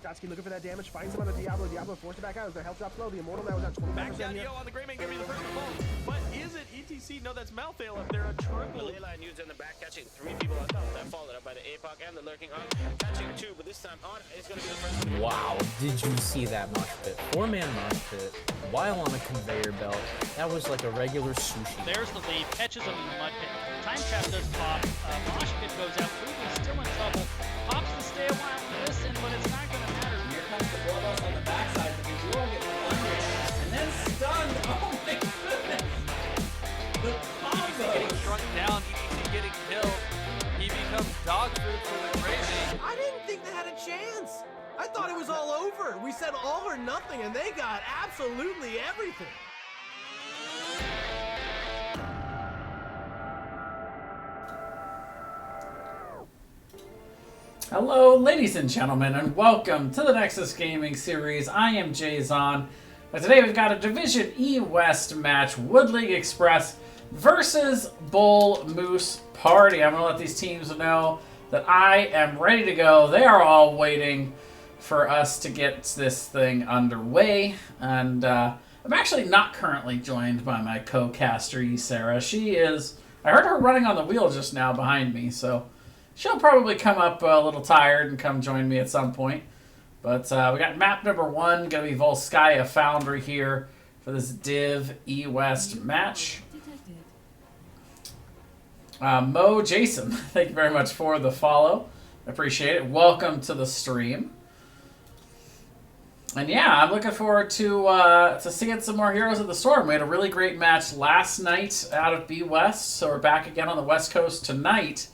Scotsky looking for that damage, finds him on the Diablo. Diablo forced it back out as their health drops low. The Immortal now is at 25%. Back down on the Greymane, gonna be the first to fall. But is it ETC? No, that's Malthael up there. A triple. The Leyline used in the back, catching 3 people on top. That followed up by the APOC and the lurking on. Catching 2, but this time on is gonna be the first. Wow, did you see that mosh pit? 4-man mosh pit while on a conveyor belt. That was like a regular sushi. There's the lead, catches him in the mud pit. Time trap does pop. Mosh pit goes out. Ruby's still in trouble. Pops to stay a while and listen, but it's not going to matter. Here comes the Bloodlust on the backside. The Visual gets plundered and then stunned. Oh my goodness! The combo! Getting struck down, ETC getting killed. He becomes dog food for the Greymane. I didn't think they had a chance. I thought it was all over. We said all or nothing, and they got absolutely everything. Hello, ladies and gentlemen, and welcome to the Nexus Gaming Series. I am Jay-Zon, and today we've got a Division E West match, Wood League Express versus Bull Moose Party. I'm going to let these teams know that I am ready to go. They are all waiting for us to get this thing underway, and I'm actually not currently joined by my co-caster, Sarah. She is, I heard her running on the wheel just now behind me, so she'll probably come up a little tired and come join me at some point. But we got map number 1, going to be Volskaya Foundry here for this Div E West match. Mo Jason, thank you very much for the follow. I appreciate it. Welcome to the stream. And yeah, I'm looking forward to seeing some more Heroes of the Storm. We had a really great match last night out of B West, so we're back again on the West Coast tonight.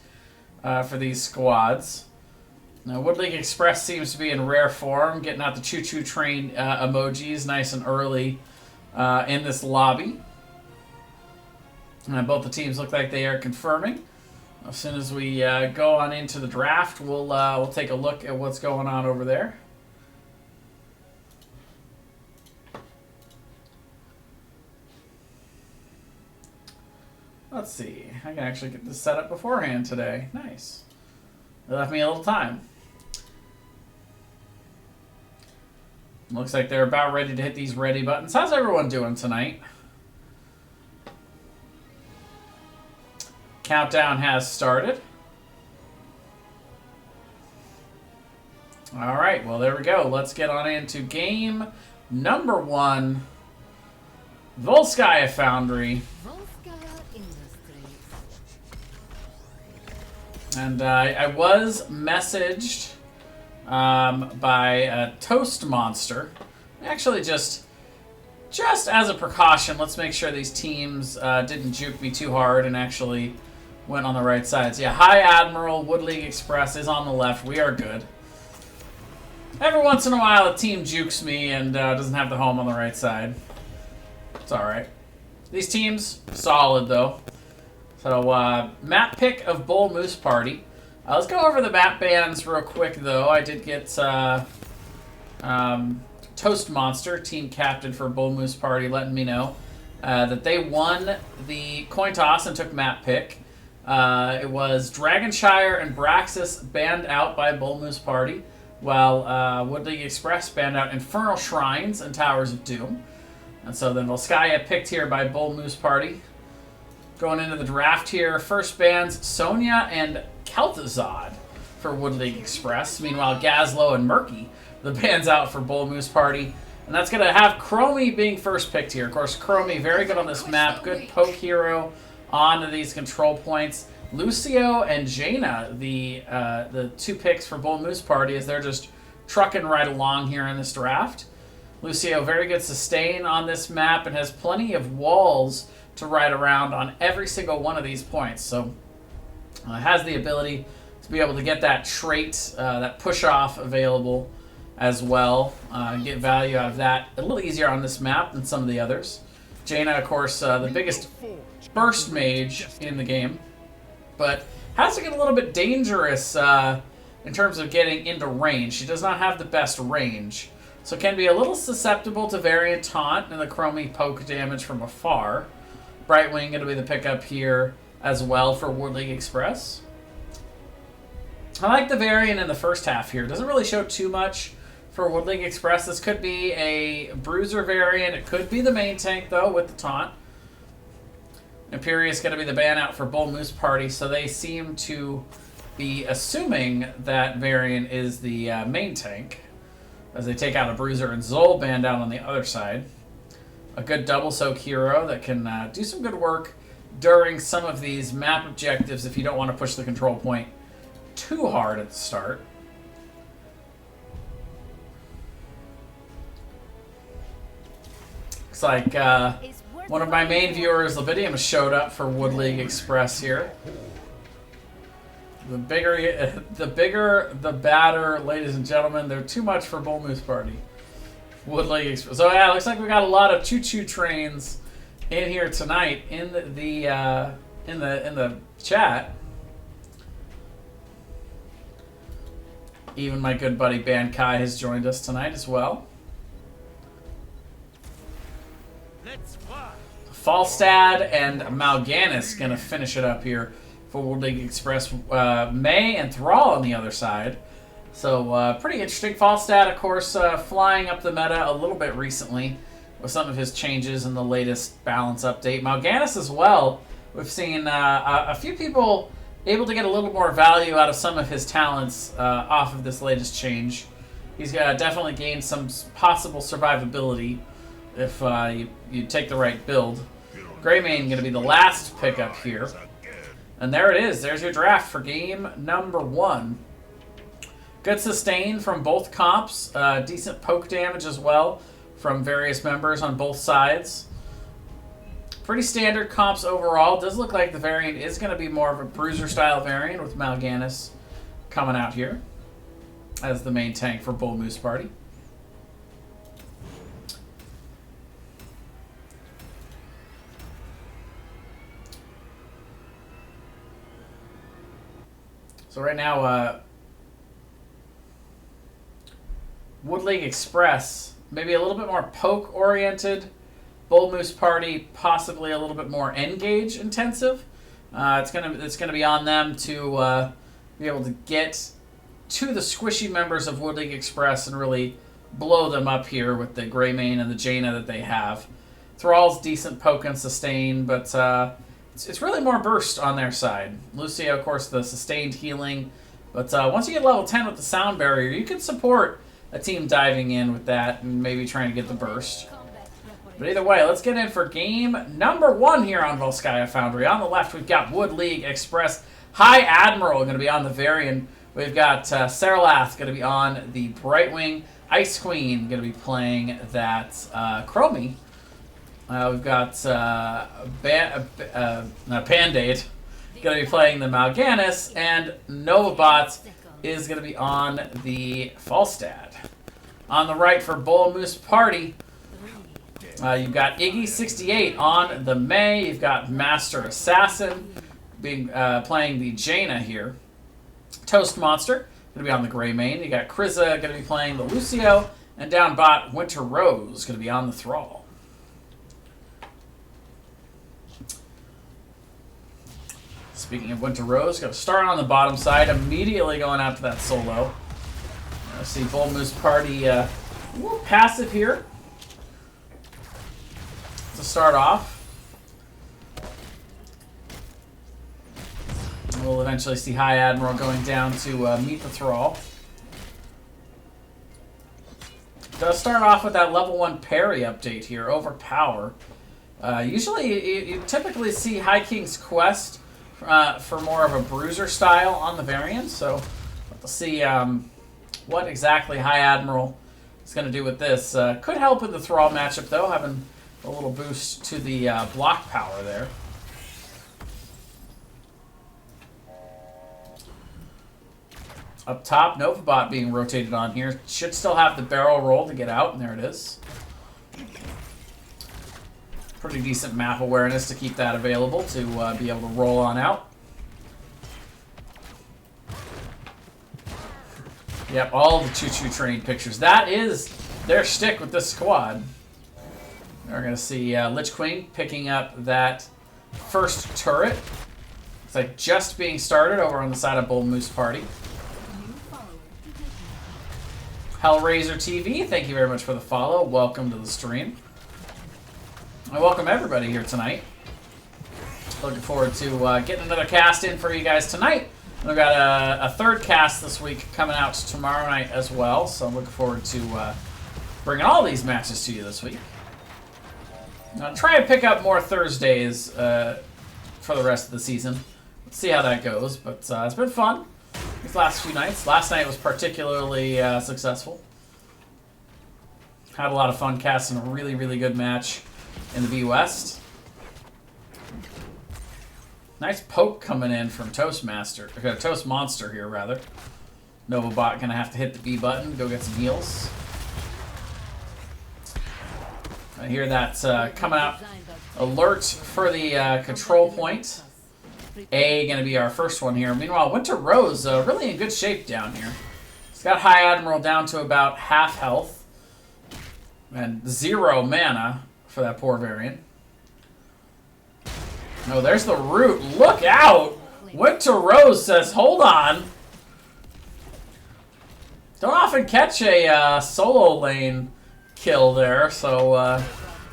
For these squads. Now, Wood League Express seems to be in rare form, getting out the choo-choo train emojis nice and early in this lobby. Both the teams look like they are confirming. As soon as we go on into the draft, we'll take a look at what's going on over there. Let's see. I can actually get this set up beforehand today. Nice. They left me a little time. Looks like they're about ready to hit these ready buttons. How's everyone doing tonight? Countdown has started. All right. Well, there we go. Let's get on into game number 1. Volskaya Foundry. And I was messaged by Toast Monster. Actually, just as a precaution, let's make sure these teams didn't juke me too hard and actually went on the right sides. Yeah, High Admiral, Wood League Express is on the left. We are good. Every once in a while, a team jukes me and doesn't have the home on the right side. It's all right. These teams, solid, though. So, map pick of Bull Moose Party. Let's go over the map bans real quick, though. I did get Toast Monster, team captain for Bull Moose Party, letting me know that they won the coin toss and took map pick. It was Dragonshire and Braxis banned out by Bull Moose Party, while Wood League Express banned out Infernal Shrines and Towers of Doom. And so then Volskaya picked here by Bull Moose Party. Going into the draft here, first bans Sonya and Kel'Thuzad for Wood League Express. Meanwhile, Gazlo and Murky, the bans out for Bull Moose Party. And that's going to have Chromie being first picked here. Of course, Chromie, very good on this map. Good poke hero on these control points. Lucio and Jaina, the 2 picks for Bull Moose Party, as they're just trucking right along here in this draft. Lucio, very good sustain on this map and has plenty of walls to ride around on every single one of these points. So has the ability to be able to get that trait, that push-off available as well. Get value out of that a little easier on this map than some of the others. Jaina, of course, the biggest burst mage in the game, but has to get a little bit dangerous in terms of getting into range. She does not have the best range, so can be a little susceptible to variant taunt and the Chromie poke damage from afar. Brightwing going to be the pickup here as well for Wood League Express. I like the variant in the first half here. Doesn't really show too much for Wood League Express. This could be a bruiser variant. It could be the main tank, though, with the taunt. Imperious going to be the ban out for Bull Moose Party, so they seem to be assuming that variant is the main tank, as they take out a bruiser and Zol banned out on the other side. A good double soak hero that can do some good work during some of these map objectives if you don't want to push the control point too hard at the start. Looks like one of my main viewers, Levidium, showed up for Wood League Express here. The bigger, the badder, ladies and gentlemen. They're too much for Bull Moose Party. Wood League Express. So yeah, looks like we got a lot of choo-choo trains in here tonight in the chat. Even my good buddy Ban Kai has joined us tonight as well. Falstad and Mal'Ganis gonna finish it up here for Wood League Express. May and Thrall on the other side. So pretty interesting. Falstad, of course, flying up the meta a little bit recently with some of his changes in the latest balance update. Mal'Ganis as well. We've seen a few people able to get a little more value out of some of his talents off of this latest change. He's definitely gained some possible survivability if you take the right build. Greymane going to be the last pickup here. And there it is. There's your draft for game number 1. Good sustain from both comps. Decent poke damage as well from various members on both sides. Pretty standard comps overall. Does look like the variant is going to be more of a bruiser style variant with Mal'Ganis coming out here as the main tank for Bull Moose Party. So right now, Wood League Express, maybe a little bit more poke-oriented. Bull Moose Party, possibly a little bit more N-Gage intensive. It's gonna be on them to be able to get to the squishy members of Wood League Express and really blow them up here with the Greymane and the Jaina that they have. Thrall's decent poke and sustain, but it's really more burst on their side. Lucio, of course, the sustained healing. But once you get level 10 with the sound barrier, you can support a team diving in with that and maybe trying to get the burst. But either way, let's get in for game number 1 here on Volskaya Foundry. On the left, we've got Wood League Express. High Admiral going to be on the Varian. We've got Saralath going to be on the Brightwing. Ice Queen going to be playing that Chromie. We've got Band-Aid going to be playing the Mal'Ganis, and Novabot is going to be on the Falstad. On the right for Bull Moose Party, you've got Iggy68 on the May. You've got Master Assassin playing the Jaina here. Toast Monster going to be on the Greymane. You got Kriza going to be playing the Lucio, and down bot Winter Rose going to be on the Thrall. Speaking of Winter Rose, going to start on the bottom side, immediately going after that solo. I see Bull Moose Party passive here to start off. We'll eventually see High Admiral going down to meet the Thrall. Does start off with that level 1 parry update here, Overpower. Usually, you typically see High King's Quest for more of a bruiser style on the variant, so we'll see what exactly High Admiral is going to do with this. Could help in the Thrall matchup, though, having a little boost to the block power there. Up top, Novabot being rotated on here. Should still have the barrel roll to get out, and there it is. Pretty decent map awareness to keep that available to be able to roll on out. Yep, all the choo-choo train pictures. That is their shtick with this squad. We're going to see Lich Queen picking up that first turret. It's like just being started over on the side of Bull Moose Party. Hellraiser TV, thank you very much for the follow. Welcome to the stream. I welcome everybody here tonight. Looking forward to getting another cast in for you guys tonight. We've got a third cast this week coming out tomorrow night as well, so I'm looking forward to bringing all these matches to you this week. I'll try and pick up more Thursdays for the rest of the season. Let's see how that goes, but it's been fun these last few nights. Last night was particularly successful. Had a lot of fun casting a really, really good match in the B West. Nice poke coming in from Toast Monster here, rather. Novabot gonna have to hit the B button, go get some heals. I hear that coming out. Alert for the control point. A gonna be our first one here. Meanwhile, Winter Rose really in good shape down here. He's got High Admiral down to about half health. And 0 mana for that poor variant. Oh, there's the root. Look out! Winter Rose says, hold on. Don't often catch a solo lane kill there, so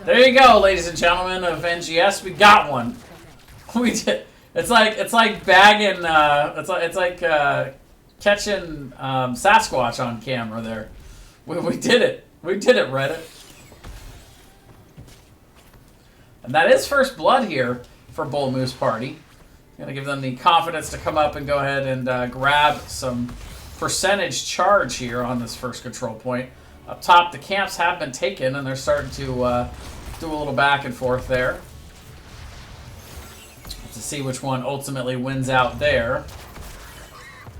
there you go, ladies and gentlemen of NGS. We got one. We did. It's like bagging. It's like catching Sasquatch on camera there. We did it. We did it, Reddit. And that is first blood here for Bull Moose Party. Gonna give them the confidence to come up and go ahead and grab some percentage charge here on this first control point. Up top, the camps have been taken, and they're starting to do a little back and forth there to see which one ultimately wins out there.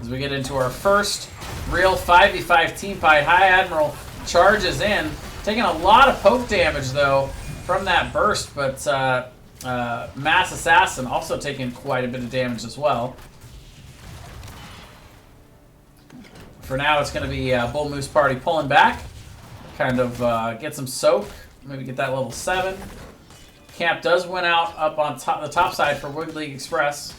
As we get into our first real 5v5 team fight, High Admiral charges in, taking a lot of poke damage though from that burst, but Mass Assassin also taking quite a bit of damage as well. For now, it's going to be Bull Moose Party pulling back, kind of get some soak, maybe get that level 7. Camp does win out up on the top side for Wood League Express.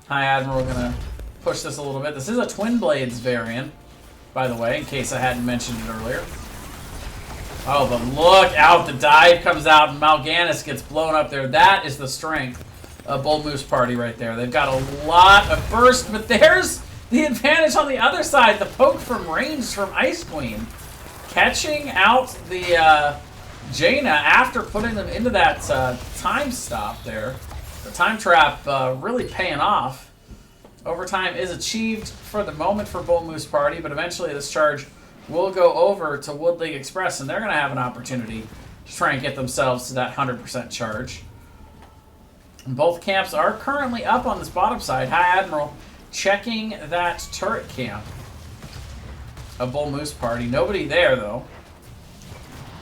High Admiral going to push this a little bit. This is a Twin Blades variant, by the way, in case I hadn't mentioned it earlier. Oh, but look out. The dive comes out and Mal'Ganis gets blown up there. That is the strength of Bull Moose Party right there. They've got a lot of burst, but there's the advantage on the other side. The poke from range from Ice Queen. Catching out the Jaina after putting them into that time stop there. The time trap really paying off. Overtime is achieved for the moment for Bull Moose Party, but eventually this charge will go over to Wood League Express, and they're going to have an opportunity to try and get themselves to that 100% charge. And both camps are currently up on this bottom side. High Admiral checking that turret camp of Bull Moose Party. Nobody there, though.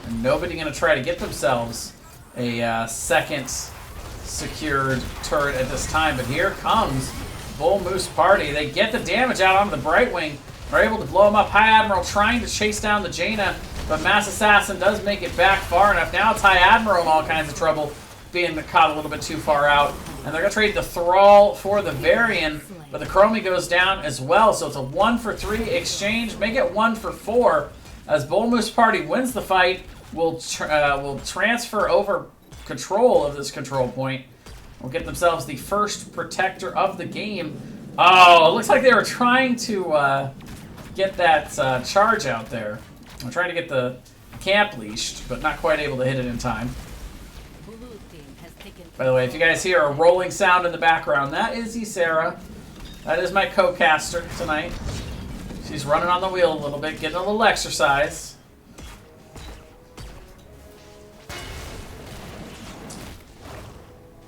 And nobody going to try to get themselves a second secured turret at this time. But here comes Bull Moose Party. They get the damage out onto the Brightwing. Are able to blow him up. High Admiral trying to chase down the Jaina, but Mass Assassin does make it back far enough. Now it's High Admiral in all kinds of trouble, being caught a little bit too far out. And they're going to trade the Thrall for the Varian, but the Chromie goes down as well. So it's a 1-for-3 exchange. Make it 1-for-4 as Bull Moose Party wins the fight. Will transfer over control of this control point. Will get themselves the first protector of the game. Oh, it looks like they were trying to get that charge out there. I'm trying to get the camp leashed, but not quite able to hit it in time. By the way, if you guys hear a rolling sound in the background, that is Ysera. That is my co-caster tonight. She's running on the wheel a little bit, getting a little exercise.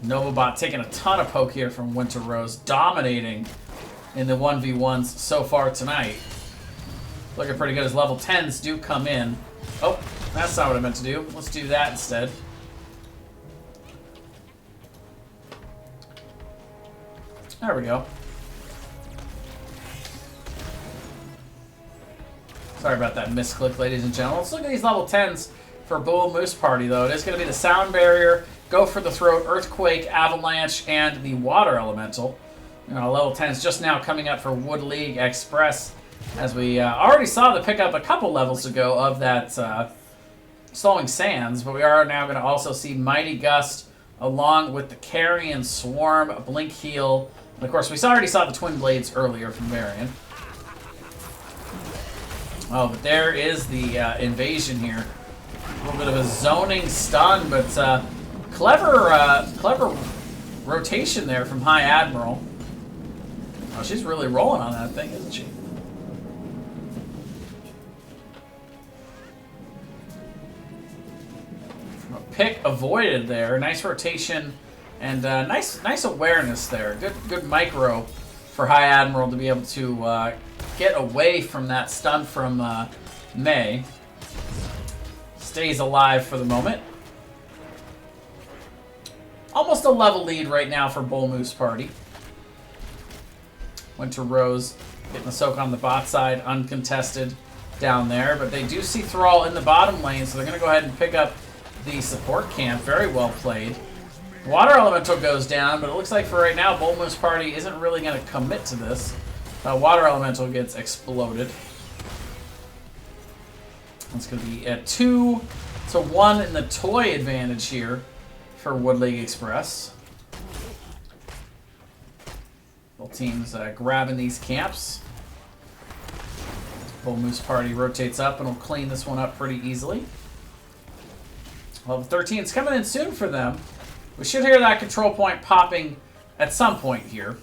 Novabot taking a ton of poke here from Winter Rose, dominating in the 1v1s so far tonight. Looking pretty good as level 10s do come in. Oh, that's not what I meant to do. Let's do that instead. There we go. Sorry about that misclick, ladies and gentlemen. Let's look at these level 10s for Bull Moose Party, though. It is going to be the Sound Barrier, Go for the Throat, Earthquake, Avalanche, and the Water Elemental. You know, level 10s just now coming up for Wood League Express As we already saw the pickup a couple levels ago of that Slowing Sands, but we are now going to also see Mighty Gust along with the Carrion Swarm, Blink Heal, and of course we already saw the Twin Blades earlier from Varian. Oh, but there is the invasion here. A little bit of a zoning stun, but clever rotation there from High Admiral. Oh, she's really rolling on that thing, isn't she? Pick avoided there. Nice rotation and nice awareness there. Good micro for High Admiral to be able to get away from that stun from May. Stays alive for the moment. Almost a level lead right now for Bull Moose Party. Winter Rose getting the soak on the bot side, uncontested down there. But they do see Thrall in the bottom lane, so they're going to go ahead and pick up the support camp. Very well played. Water Elemental goes down, but it looks like for right now, Bull Moose Party isn't really going to commit to this. Water Elemental gets exploded. It's going to be a 2-1 in the toy advantage here for Wood League Express. Both teams grabbing these camps. Bull Moose Party rotates up and will clean this one up pretty easily. Level 13 is coming in soon for them. We should hear that control point popping at some point here.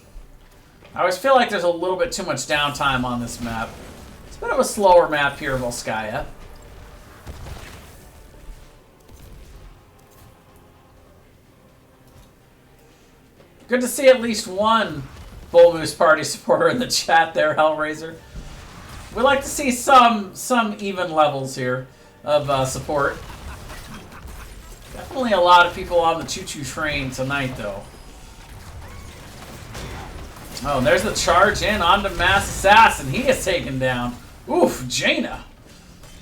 I always feel like there's a little bit too much downtime on this map. It's a bit of a slower map here, Volskaya. Good to see at least one Bull Moose Party supporter in the chat there, Hellraiser. We like to see some even levels here of support. Definitely a lot of people on the choo-choo train tonight, though. Oh, and there's the charge in onto Mass Assassin. He is taken down. Oof, Jaina.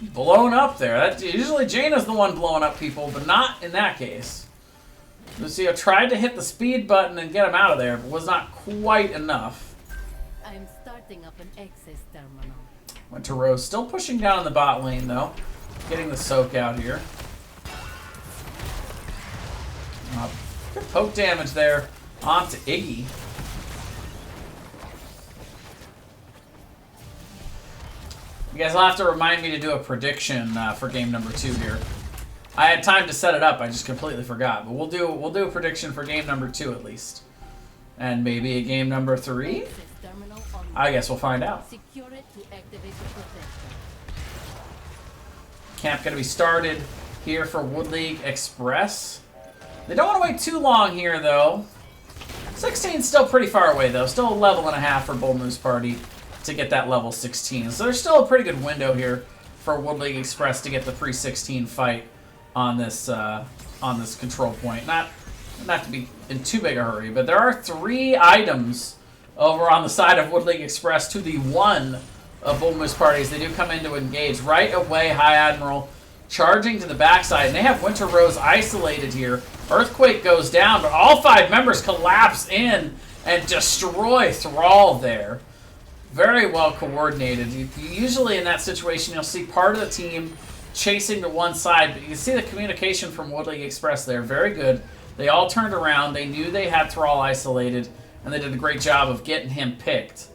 Blown up there. Usually Jaina's the one blowing up people, but not in that case. Lucio tried to hit the speed button and get him out of there, but was not quite enough. I'm starting up an access terminal. Winter Rose still pushing down in the bot lane, though. Getting the soak out here. Good poke damage there onto Iggy. You guys will have to remind me to do a prediction for game number 2 here. I had time to set it up, I just completely forgot. But we'll do a prediction for game number 2 at least. And maybe a game number 3? I guess we'll find out. Camp gonna be started here for Wood League Express. They don't want to wait too long here, though. 16's still pretty far away, though. Still a level and a half for Bull Moose Party to get that level 16. So there's still a pretty good window here for Wood League Express to get the pre-16 fight on this control point. Not to be in too big a hurry, but there are 3 items over on the side of Wood League Express to the 1 of Bull Moose Parties. They do come in to engage right away. High Admiral charging to the backside, and they have Winter Rose isolated here. Earthquake goes down, but all 5 members collapse in and destroy Thrall there. Very well coordinated. Usually in that situation, you'll see part of the team chasing to one side, but you can see the communication from Wood League Express there. Very good. They all turned around. They knew they had Thrall isolated, and they did a great job of getting him picked.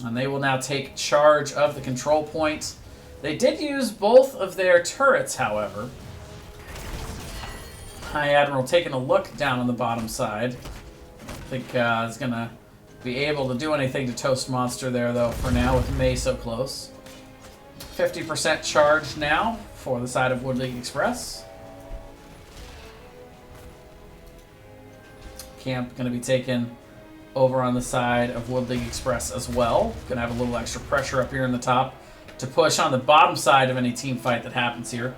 And they will now take charge of the control point. They did use both of their turrets, however. High Admiral taking a look down on the bottom side. I think is going to be able to do anything to Toast Monster there, though, for now, with May so close. 50% charge now for the side of Wood League Express. Camp going to be taken over on the side of Wood League Express as well. Going to have a little extra pressure up here in the top to push on the bottom side of any team fight that happens here.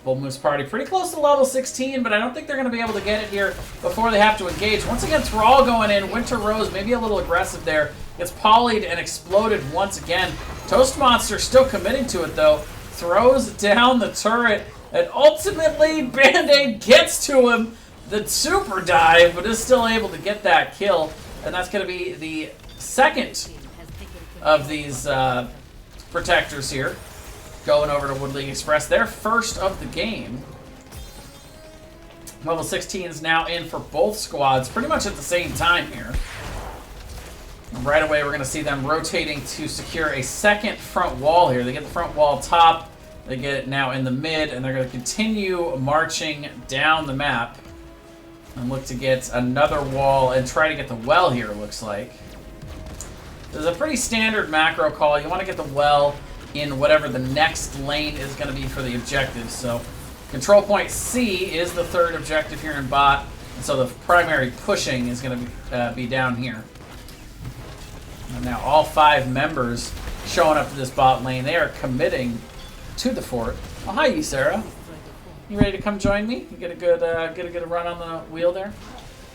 Bull Moose Party pretty close to level 16, but I don't think they're going to be able to get it here before they have to engage. Once again, Thrall going in. Winter Rose maybe a little aggressive there. Gets polyed and exploded once again. Toast Monster still committing to it, though. Throws down the turret, and ultimately Band-Aid gets to him. The super dive, but is still able to get that kill. And that's going to be the second of these protectors here going over to Wood League Express. Their first of the game. Level 16 is now in for both squads pretty much at the same time here. And right away, we're going to see them rotating to secure a second front wall here. They get the front wall top. They get it now in the mid, and they're going to continue marching down the map and look to get another wall and try to get the well here, it looks like. This is a pretty standard macro call. You want to get the well in whatever the next lane is going to be for the objective. So control point C is the third objective here in bot, and so the primary pushing is going to be down here. And now all 5 members showing up to this bot lane. They are committing to the fort. Oh, hi, Sarah. You ready to come join me? You get a good run on the wheel there?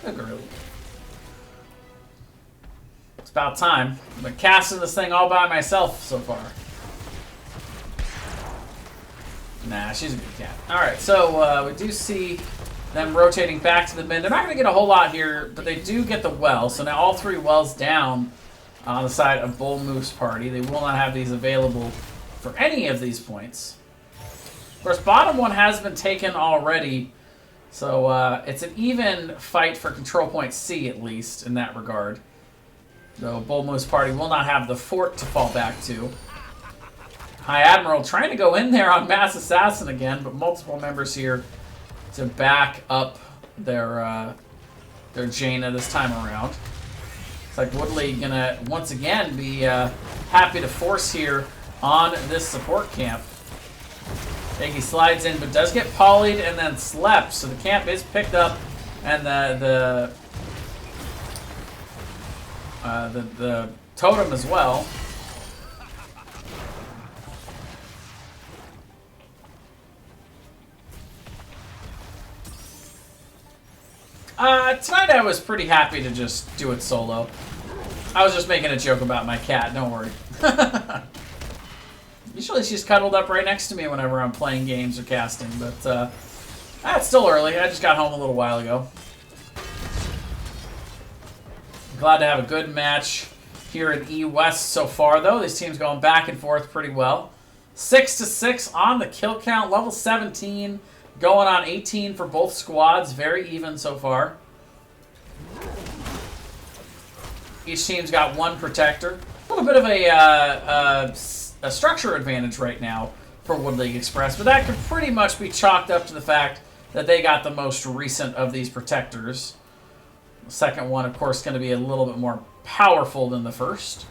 Good girl. It's about time. I've been casting this thing all by myself so far. Nah, she's a good cat. Alright, so we do see them rotating back to the mid. They're not going to get a whole lot here, but they do get the well. So now all 3 wells down on the side of Bull Moose Party. They will not have these available for any of these points. Of course, bottom one has been taken already, so it's an even fight for control point C, at least, in that regard. Though Bull Moose Party will not have the fort to fall back to. High Admiral trying to go in there on Mass Assassin again, but multiple members here to back up their Jaina this time around. It's like Woodley gonna once again be happy to force here on this support camp. Iggy slides in, but does get polyed and then slept, so the camp is picked up, and the totem as well. Tonight I was pretty happy to just do it solo. I was just making a joke about my cat, don't worry. Usually she's cuddled up right next to me whenever I'm playing games or casting, but it's still early. I just got home a little while ago. Glad to have a good match here in E West so far, though. These teams going back and forth pretty well. 6-6 on the kill count, level 17, going on 18 for both squads. Very even so far. Each team's got 1 protector. A little bit of a structure advantage right now for Wood League Express, but that could pretty much be chalked up to the fact that they got the most recent of these protectors. The second one, of course, going to be a little bit more powerful than the first.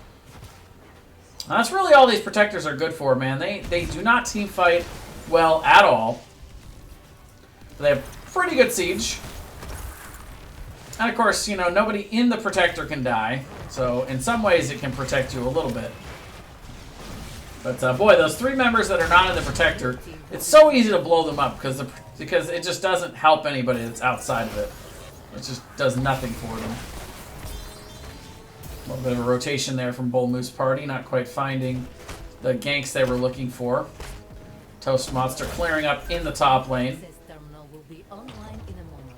And that's really all these protectors are good for, man. They do not team fight well at all. They have pretty good siege. And of course, you know, nobody in the protector can die. So in some ways it can protect you a little bit. But boy, those 3 members that are not in the protector, it's so easy to blow them up because it just doesn't help anybody that's outside of it. It just does nothing for them. A little bit of a rotation there from Bull Moose Party, not quite finding the ganks they were looking for. Toast Monster clearing up in the top lane. Access terminal will be online in a moment.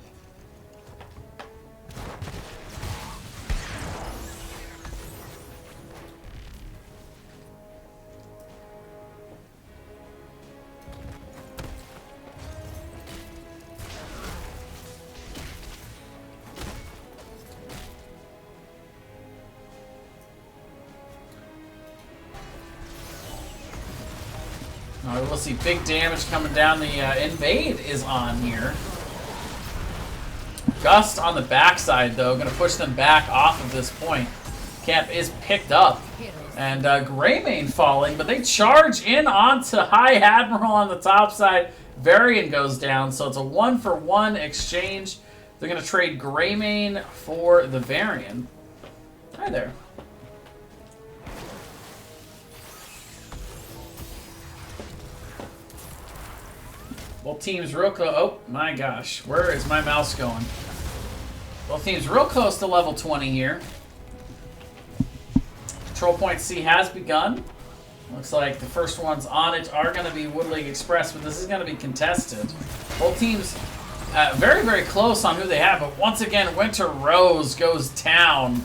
We'll see big damage coming down. The invade is on here. Gust on the backside, though, going to push them back off of this point. Camp is picked up. And Greymane falling, but they charge in onto High Admiral on the top side. Varian goes down, so it's a 1-for-1 exchange. They're going to trade Greymane for the Varian. Hi there. Both teams real close. Oh my gosh, where is my mouse going? Both teams real close to level 20 here. Control point C has begun. Looks like the first ones on it are going to be Wood League Express, but this is going to be contested. Both teams very, very close on who they have, but once again, Winter Rose goes down.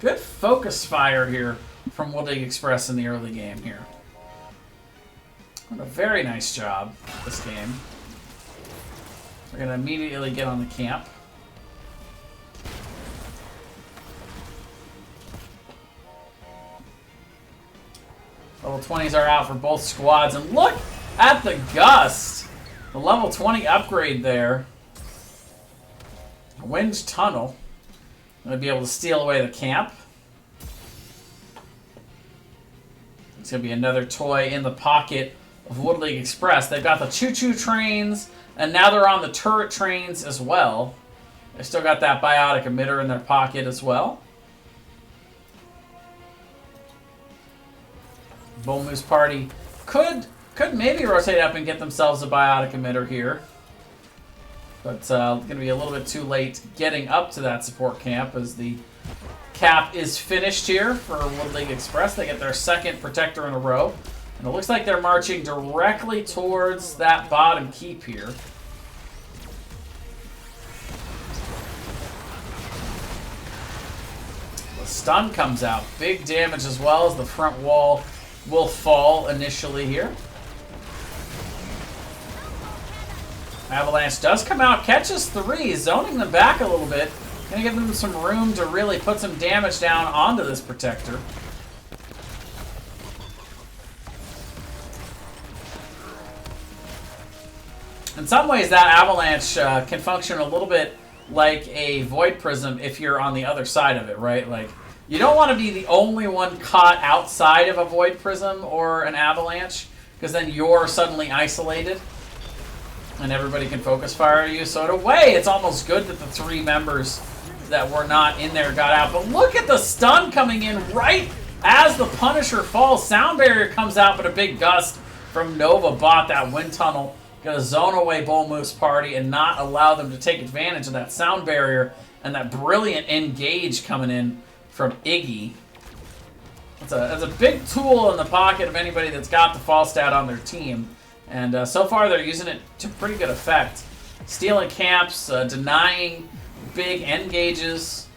Good focus fire here from Wood League Express in the early game here. Done a very nice job this game. We're going to immediately get on the camp. Level 20s are out for both squads. And look at the Gust! The level 20 upgrade there. Wind Tunnel. Going to be able to steal away the camp. It's going to be another toy in the pocket of Wood League Express. They've got the choo-choo trains, and now they're on the turret trains as well. They still got that biotic emitter in their pocket as well. Bull Moose Party could maybe rotate up and get themselves a biotic emitter here. But going to be a little bit too late getting up to that support camp as the cap is finished here for Wood League Express. They get their second protector in a row. And it looks like they're marching directly towards that bottom keep here. The stun comes out. Big damage as well as the front wall will fall initially here. Avalanche does come out, catches 3, zoning them back a little bit. Gonna give them some room to really put some damage down onto this protector. In some ways, that Avalanche can function a little bit like a Void Prism if you're on the other side of it, right? Like, you don't want to be the only one caught outside of a Void Prism or an Avalanche, because then you're suddenly isolated and everybody can focus fire you. So in a way, it's almost good that the 3 members that were not in there got out. But look at the stun coming in right as the Punisher falls. Sound Barrier comes out, but a big gust from Nova bought that Wind Tunnel. Going to zone away Bull Moose Party and not allow them to take advantage of that Sound Barrier and that brilliant engage coming in from Iggy. That's a big tool in the pocket of anybody that's got the fall stat on their team. And so far, they're using it to pretty good effect. Stealing camps, denying big engages.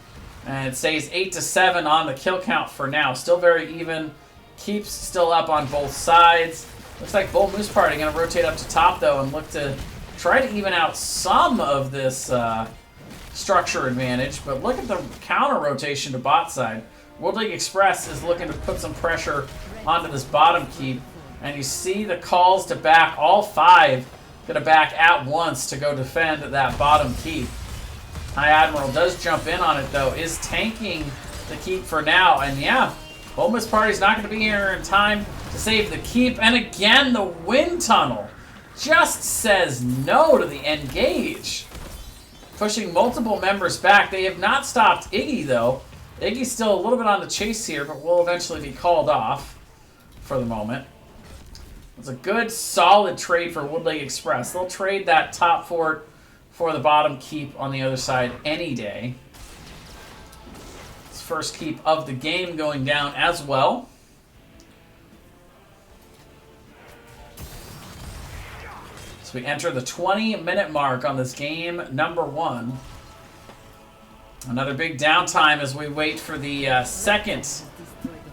And it stays 8-7 on the kill count for now. Still very even. Keeps still up on both sides. Looks like Bull Moose Party going to rotate up to top, though, and look to try to even out some of this structure advantage. But look at the counter rotation to bot side. Wood League Express is looking to put some pressure onto this bottom keep. And you see the calls to back. All 5 going to back at once to go defend that bottom keep. High Admiral does jump in on it, though. Is tanking the keep for now. And yeah, Bull Moose Party's not going to be here in time to save the keep. And again, the Wind Tunnel just says no to the engage. Pushing multiple members back. They have not stopped Iggy, though. Iggy's still a little bit on the chase here, but will eventually be called off for the moment. It's a good, solid trade for Wood League Express. They'll trade that top fort for the bottom keep on the other side any day. It's first keep of the game going down as well. So we enter the 20-minute mark on this game number 1. Another big downtime as we wait for the second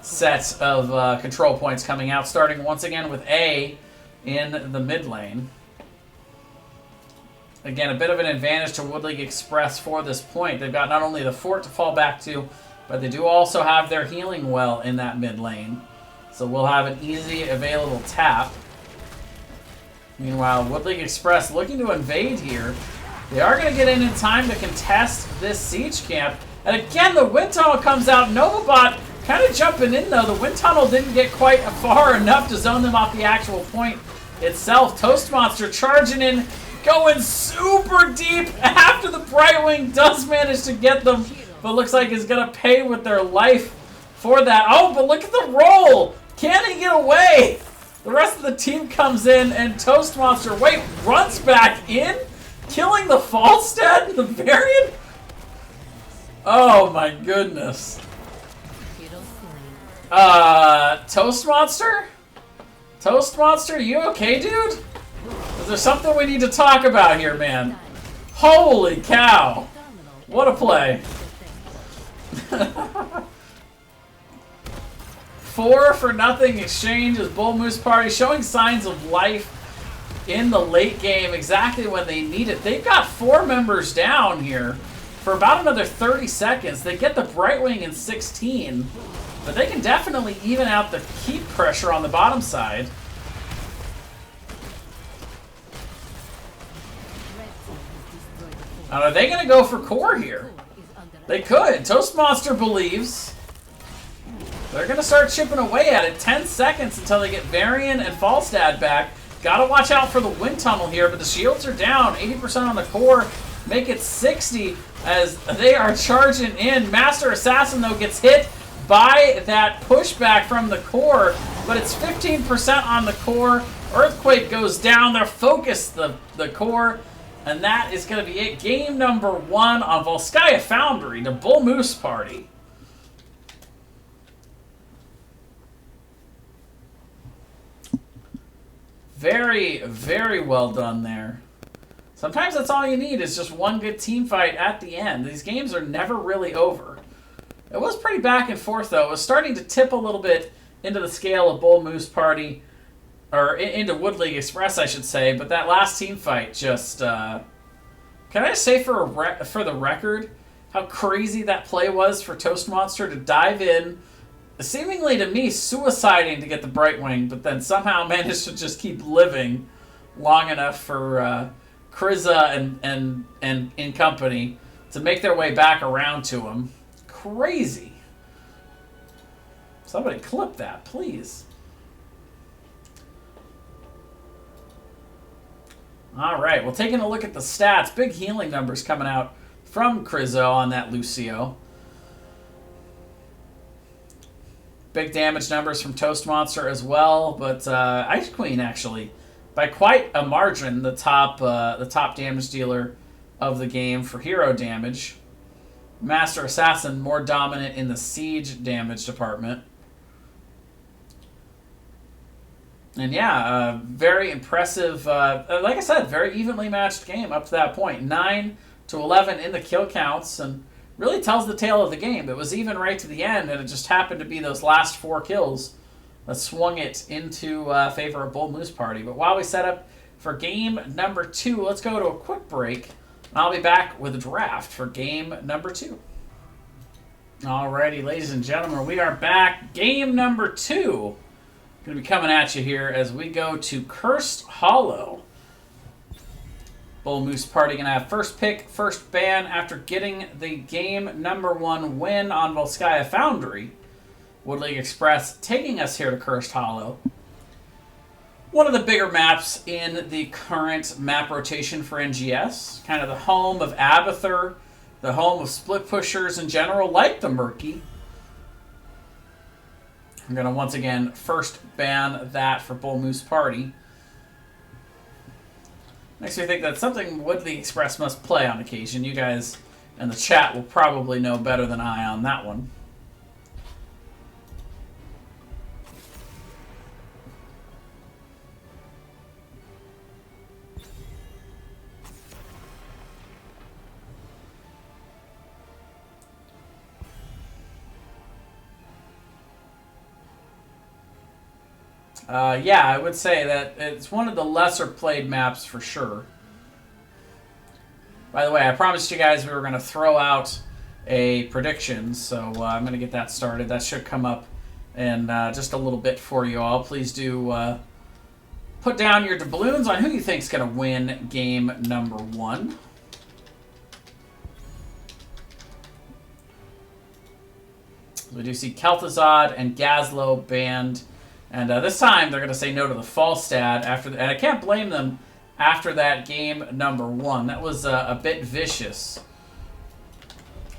set of control points coming out, starting once again with A in the mid lane. Again, a bit of an advantage to Wood League Express for this point. They've got not only the fort to fall back to, but they do also have their healing well in that mid lane. So we'll have an easy available tap. Meanwhile, Wood League Express looking to invade here. They are going to get in time to contest this siege camp. And again, the Wind Tunnel comes out. Novabot kind of jumping in, though. The Wind Tunnel didn't get quite far enough to zone them off the actual point itself. Toast Monster charging in, going super deep after the Brightwing does manage to get them, but looks like he's going to pay with their life for that. Oh, but look at the roll. Can he get away? The rest of the team comes in, and Toast Monster, runs back in, killing the Falstead, the variant? Oh my goodness. Toast Monster? Toast Monster, you okay, dude? Is there something we need to talk about here, man? Holy cow. What a play. 4-0 exchange as Bull Moose Party showing signs of life in the late game exactly when they need it. They've got 4 members down here for about another 30 seconds. They get the Brightwing in 16, but they can definitely even out the keep pressure on the bottom side. Are they going to go for core here? They could. Toast Monster believes. They're going to start chipping away at it. 10 seconds until they get Varian and Falstad back. Got to watch out for the wind tunnel here, but the shields are down. 80% on the core. Make it 60 as they are charging in. Master Assassin, though, gets hit by that pushback from the core, but it's 15% on the core. Earthquake goes down. They're focused the core, and that is going to be it. Game number 1 on Volskaya Foundry to Bull Moose Party. Very, very well done there. Sometimes that's all you need is just one good team fight at the end. These games are never really over. It was pretty back and forth, though. It was starting to tip a little bit into the scale of Bull Moose Party, or into Wood League Express, I should say. But that last team fight just... can I just say for the record how crazy that play was for Toast Monster to dive in, seemingly to me suiciding to get the Brightwing, but then somehow managed to just keep living long enough for Kriza and in company to make their way back around to him. Crazy. Somebody clip that, please. All right, well, taking a look at the stats, big healing numbers coming out from Krizo on that Lucio. Big damage numbers from Toast Monster as well, but Ice Queen actually, by quite a margin, the top damage dealer of the game for hero damage. Master Assassin more dominant in the siege damage department. And yeah, very impressive, like I said, very evenly matched game up to that point. 9-11 in the kill counts, and really tells the tale of the game. It was even right to the end, and it just happened to be those last 4 kills that swung it into favor of Bull Moose Party. But while we set up for game number 2, let's go to a quick break. I'll be back with a draft for game number 2. Alrighty, ladies and gentlemen, we are back. Game number 2. Going to be coming at you here as we go to Cursed Hollow. Bull Moose Party going to have first pick, first ban after getting the game number 1 win on Volskaya Foundry. Wood League Express taking us here to Cursed Hollow. One of the bigger maps in the current map rotation for NGS. Kind of the home of Abathur, the home of split pushers in general, like the Murky. I'm going to once again first ban that for Bull Moose Party. Makes me think that's something Wood League Express must play on occasion. You guys in the chat will probably know better than I on that one. Yeah, I would say that it's one of the lesser played maps for sure. By the way, I promised you guys we were going to throw out a prediction, so I'm going to get that started. That should come up in just a little bit for you all. Please do put down your doubloons on who you think is going to win game number 1. We do see Kel'Thuzad and Gazlo banned. And this time, they're going to say no to the Falstad after, and I can't blame them after that game number 1. That was a bit vicious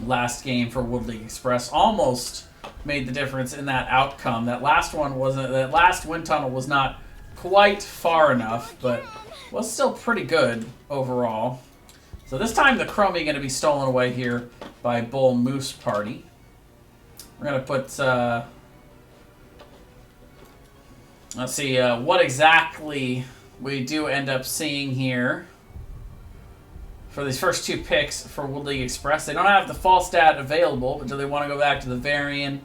last game for Wood League Express. Almost made the difference in that outcome. That last one wasn't. That last wind tunnel was not quite far enough, but was still pretty good overall. So this time, the Chromie going to be stolen away here by Bull Moose Party. We're going to put. Let's see what exactly we do end up seeing here for these first 2 picks for Wood League Express. They don't have the Falstad available, but do they want to go back to the Varian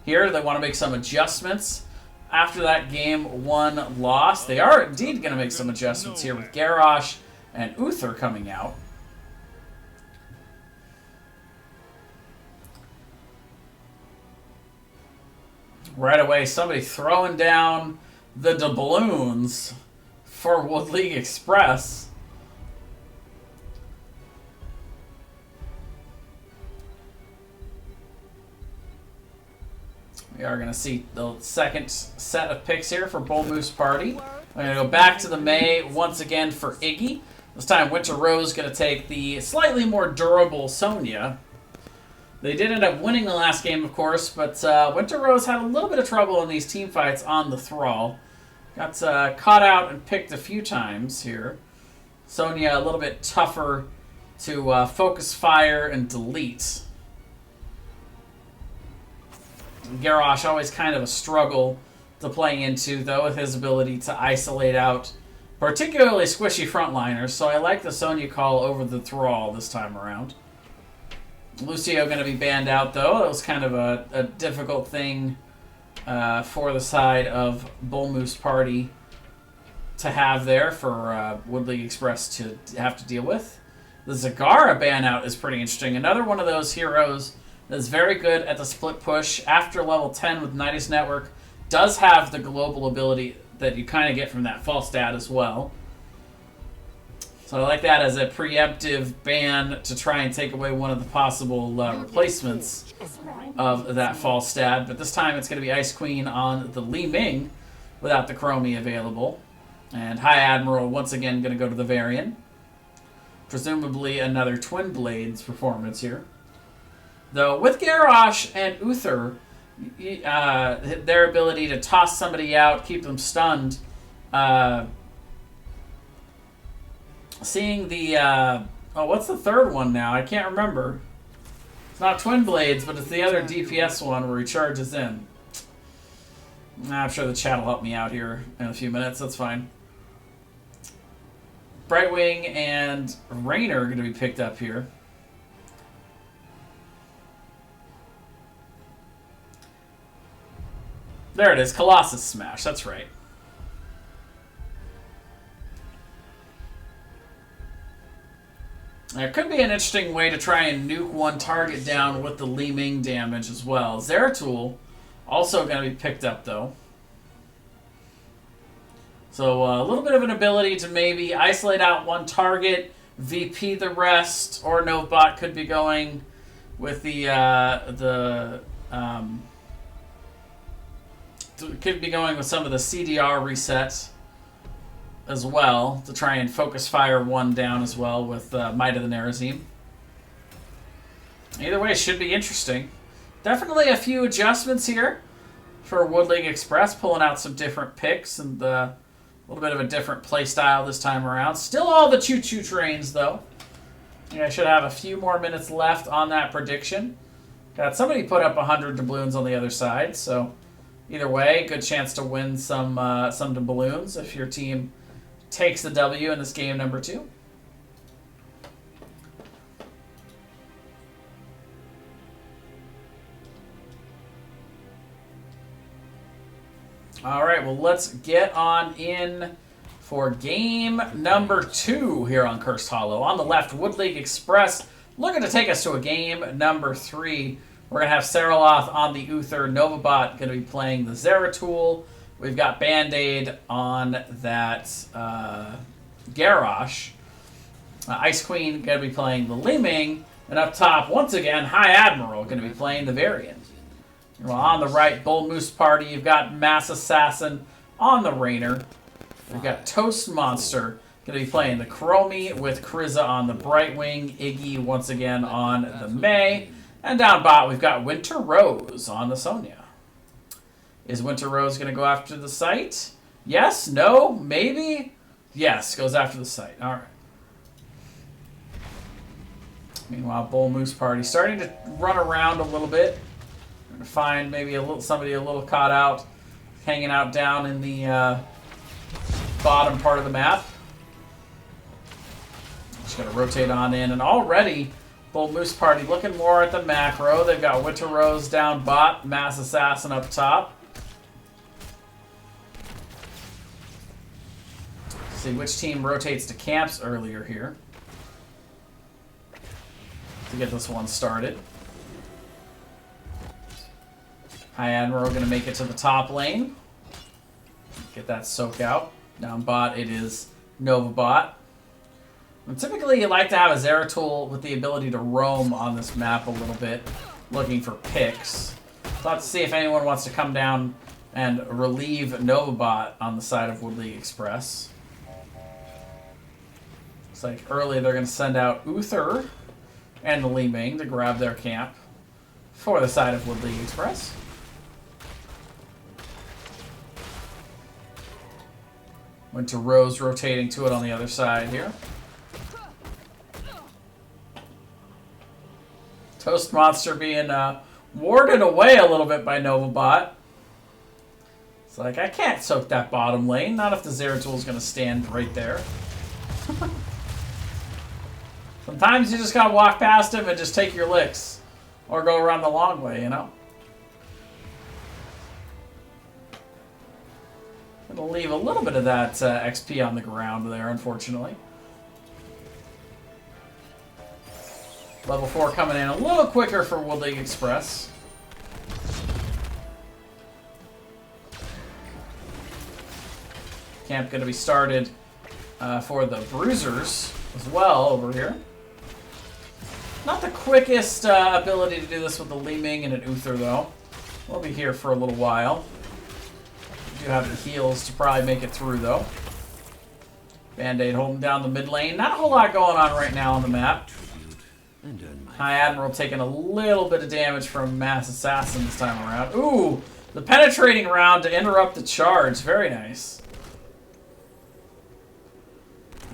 here. They want to make some adjustments after that game 1 loss. They are indeed going to make some adjustments here with Garrosh and Uther coming out. Right away, somebody throwing down the doubloons for Wood League Express. We are going to see the second set of picks here for Bull Moose Party. I'm going to go back to the May once again for Iggy. This time, Winter Rose going to take the slightly more durable Sonya. They did end up winning the last game, of course, but Winter Rose had a little bit of trouble in these team fights on the Thrall. Got caught out and picked a few times here. Sonya a little bit tougher to focus fire and delete. Garrosh always kind of a struggle to play into, though, with his ability to isolate out particularly squishy frontliners, so I like the Sonya call over the Thrall this time around. Lucio going to be banned out, though. It was kind of a difficult thing for the side of Bull Moose Party to have there for Wood League Express to have to deal with. The Zagara ban out is pretty interesting. Another one of those heroes that's very good at the split push after level 10 with Nidus Network. Does have the global ability that you kind of get from that false stat as well. So I like that as a preemptive ban to try and take away one of the possible replacements of that false stat. But this time it's going to be Ice Queen on the Li Ming without the Chromie available. And High Admiral once again going to go to the Varian. Presumably another Twin Blades performance here. Though with Garrosh and Uther, their ability to toss somebody out, keep them stunned, seeing the, what's the third one now? I can't remember. It's not Twin Blades, but it's the other DPS one where he charges in. I'm sure the chat will help me out here in a few minutes. That's fine. Brightwing and Rainer are going to be picked up here. There it is, Colossus Smash. That's right. It could be an interesting way to try and nuke one target down with the Li Ming damage as well. Zeratul also going to be picked up, though. So a little bit of an ability to maybe isolate out one target, VP the rest, or Novbot could be going with could be going with some of the CDR resets as well to try and focus fire one down as well with Might of the Nerazim. Either way, should be interesting. Definitely a few adjustments here for Wood League Express, pulling out some different picks and a little bit of a different play style this time around. Still all the choo-choo trains, though. Yeah, I should have a few more minutes left on that prediction. Got somebody put up 100 doubloons on the other side, so either way, good chance to win some doubloons if your team takes the W in this game number 2. All right, well, let's get on in for game number 2 here on Cursed Hollow. On the left, Wood League Express looking to take us to a game number 3. We're going to have Saraloth on the Uther. Novabot going to be playing the Zeratul. We've got Band-Aid on that Garrosh. Ice Queen going to be playing the Li Ming. And up top, once again, High Admiral going to be playing the Varian. Well, on the right, Bull Moose Party, you've got Mass Assassin on the Rainer. We've got Toast Monster going to be playing the Chromie with Kriza on the Brightwing. Iggy once again on the May. And down bot, we've got Winter Rose on the Sonya. Is Winter Rose going to go after the site? Yes? No? Maybe? Yes, goes after the site. All right. Meanwhile, Bull Moose Party starting to run around a little bit. Trying to find maybe somebody a little caught out, hanging out down in the bottom part of the map. Just going to rotate on in. And already Bull Moose Party looking more at the macro. They've got Winter Rose down bot, Mass Assassin up top. See which team rotates to camps earlier here to get this one started. High Admiral going to make it to the top lane. Get that soak out. Down bot, it is Nova bot. And typically, you like to have a Zeratul with the ability to roam on this map a little bit, looking for picks. So let's see if anyone wants to come down and relieve Nova bot on the side of Wood League Express. Looks like early they're going to send out Uther and Li Ming to grab their camp for the side of Wood League Express. Went to Rose, rotating to it on the other side here. Toast Monster being warded away a little bit by Novabot. It's like, I can't soak that bottom lane. Not if the Zeratul is going to stand right there. Sometimes you just got to walk past him and just take your licks. Or go around the long way, you know? It'll leave a little bit of that XP on the ground there, unfortunately. Level 4 coming in a little quicker for Wood League Express. Camp going to be started for the Bruisers as well over here. Not the quickest ability to do this with the Li Ming and an Uther, though. We'll be here for a little while. We do have the heals to probably make it through, though. Band-Aid holding down the mid lane. Not a whole lot going on right now on the map. High Admiral taking a little bit of damage from Mass Assassin this time around. Ooh! The penetrating round to interrupt the charge. Very nice.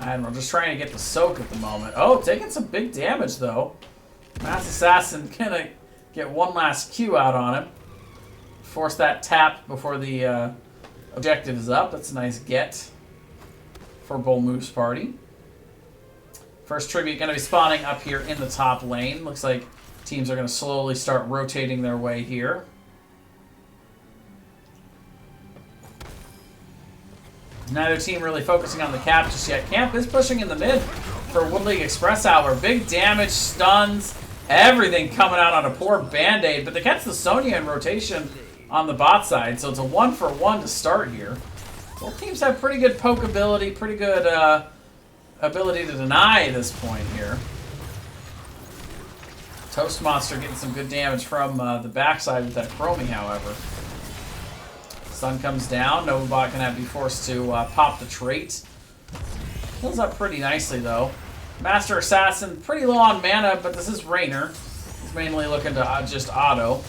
High Admiral just trying to get the soak at the moment. Oh, taking some big damage, though. Mass Assassin gonna get one last Q out on him. Force that tap before the objective is up. That's a nice get for Bull Moose Party. First tribute going to be spawning up here in the top lane. Looks like teams are going to slowly start rotating their way here. Neither team really focusing on the cap just yet. Camp is pushing in the mid for Wood League Express Hour. Big damage, stuns, everything coming out on a poor Band-Aid. But they catch the Sonya in rotation on the bot side, so it's a 1-for-1 to start here. Both teams have pretty good poke ability, pretty good ability to deny at this point here. Toast Monster getting some good damage from the backside with that Chromie, however. Sun comes down. Novabot can be forced to pop the trait. Heals up pretty nicely, though. Master Assassin, pretty low on mana, but this is Raynor. He's mainly looking to just auto.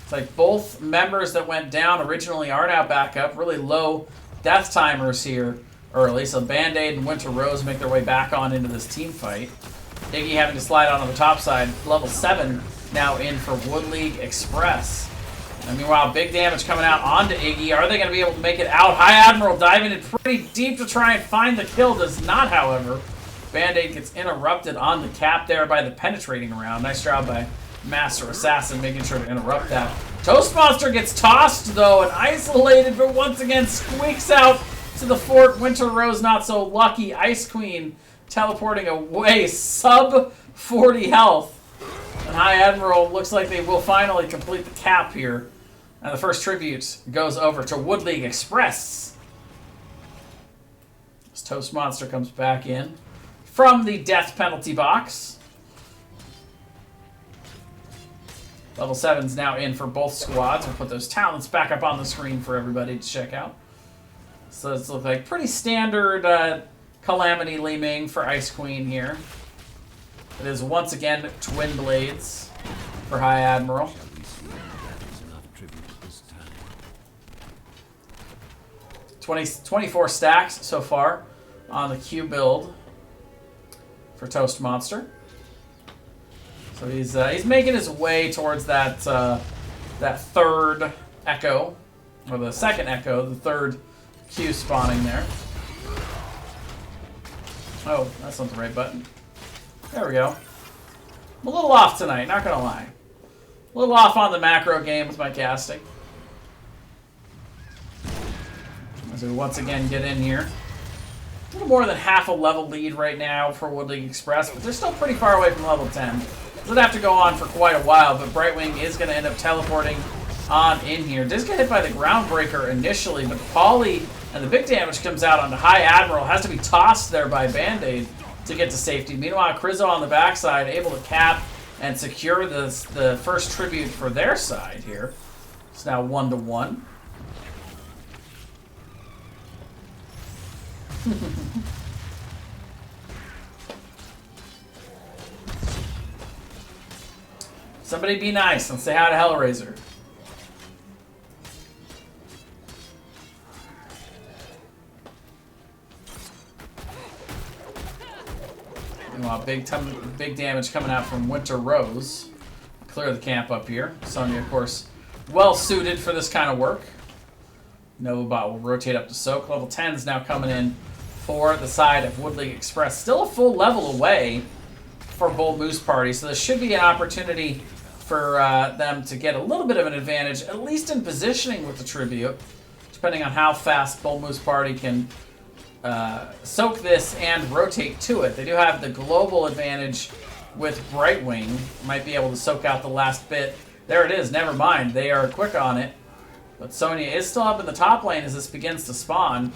It's like both members that went down originally are now back up. Really low death timers here early, so Band-Aid and Winter Rose make their way back on into this team fight. Iggy having to slide on the top side. Level 7 now in for Wood League Express. And meanwhile, big damage coming out onto Iggy. Are they going to be able to make it out? High Admiral diving in pretty deep to try and find the kill. Does not, however. Band-Aid gets interrupted on the cap there by the penetrating round. Nice job by Master Assassin making sure to interrupt that. Toast Monster gets tossed, though, and isolated, but once again squeaks out to the fort. Winter Rose not so lucky. Ice Queen teleporting away. Sub 40 health. And High Admiral looks like they will finally complete the cap here. And the first tribute goes over to Wood League Express. As Toast Monster comes back in from the death penalty box. Level 7's now in for both squads. We'll put those talents back up on the screen for everybody to check out. So this looks like pretty standard Calamity Li Ming for Ice Queen here. It is once again Twin Blades for High Admiral. 24 stacks so far on the Q build for Toast Monster. So he's making his way towards that that third Echo, or the second Echo, the third Q spawning there. Oh, that's not the right button. There we go. I'm a little off tonight, not gonna lie. A little off on the macro game with my casting. As we once again get in here. A little more than half a level lead right now for Wood League Express, but they're still pretty far away from level 10. Doesn't have to go on for quite a while, but Brightwing is going to end up teleporting on in here. Does get hit by the Groundbreaker initially, but Polly and the big damage comes out onto High Admiral. Has to be tossed there by Band-Aid to get to safety. Meanwhile, Krizzo on the backside able to cap and secure the first tribute for their side here. It's now 1-1. Somebody be nice and say hi to Hellraiser. Meanwhile, big damage coming out from Winter Rose. Clear the camp up here. Sonya, of course, well suited for this kind of work. Novabot will rotate up to Soak. Level 10 is now coming in for the side of Wood League Express. Still a full level away for Bull Moose Party, so this should be an opportunity for them to get a little bit of an advantage, at least in positioning with the tribute, depending on how fast Bull Moose Party can soak this and rotate to it. They do have the global advantage with Brightwing. Might be able to soak out the last bit. There it is, never mind. They are quick on it. But Sonya is still up in the top lane as this begins to spawn.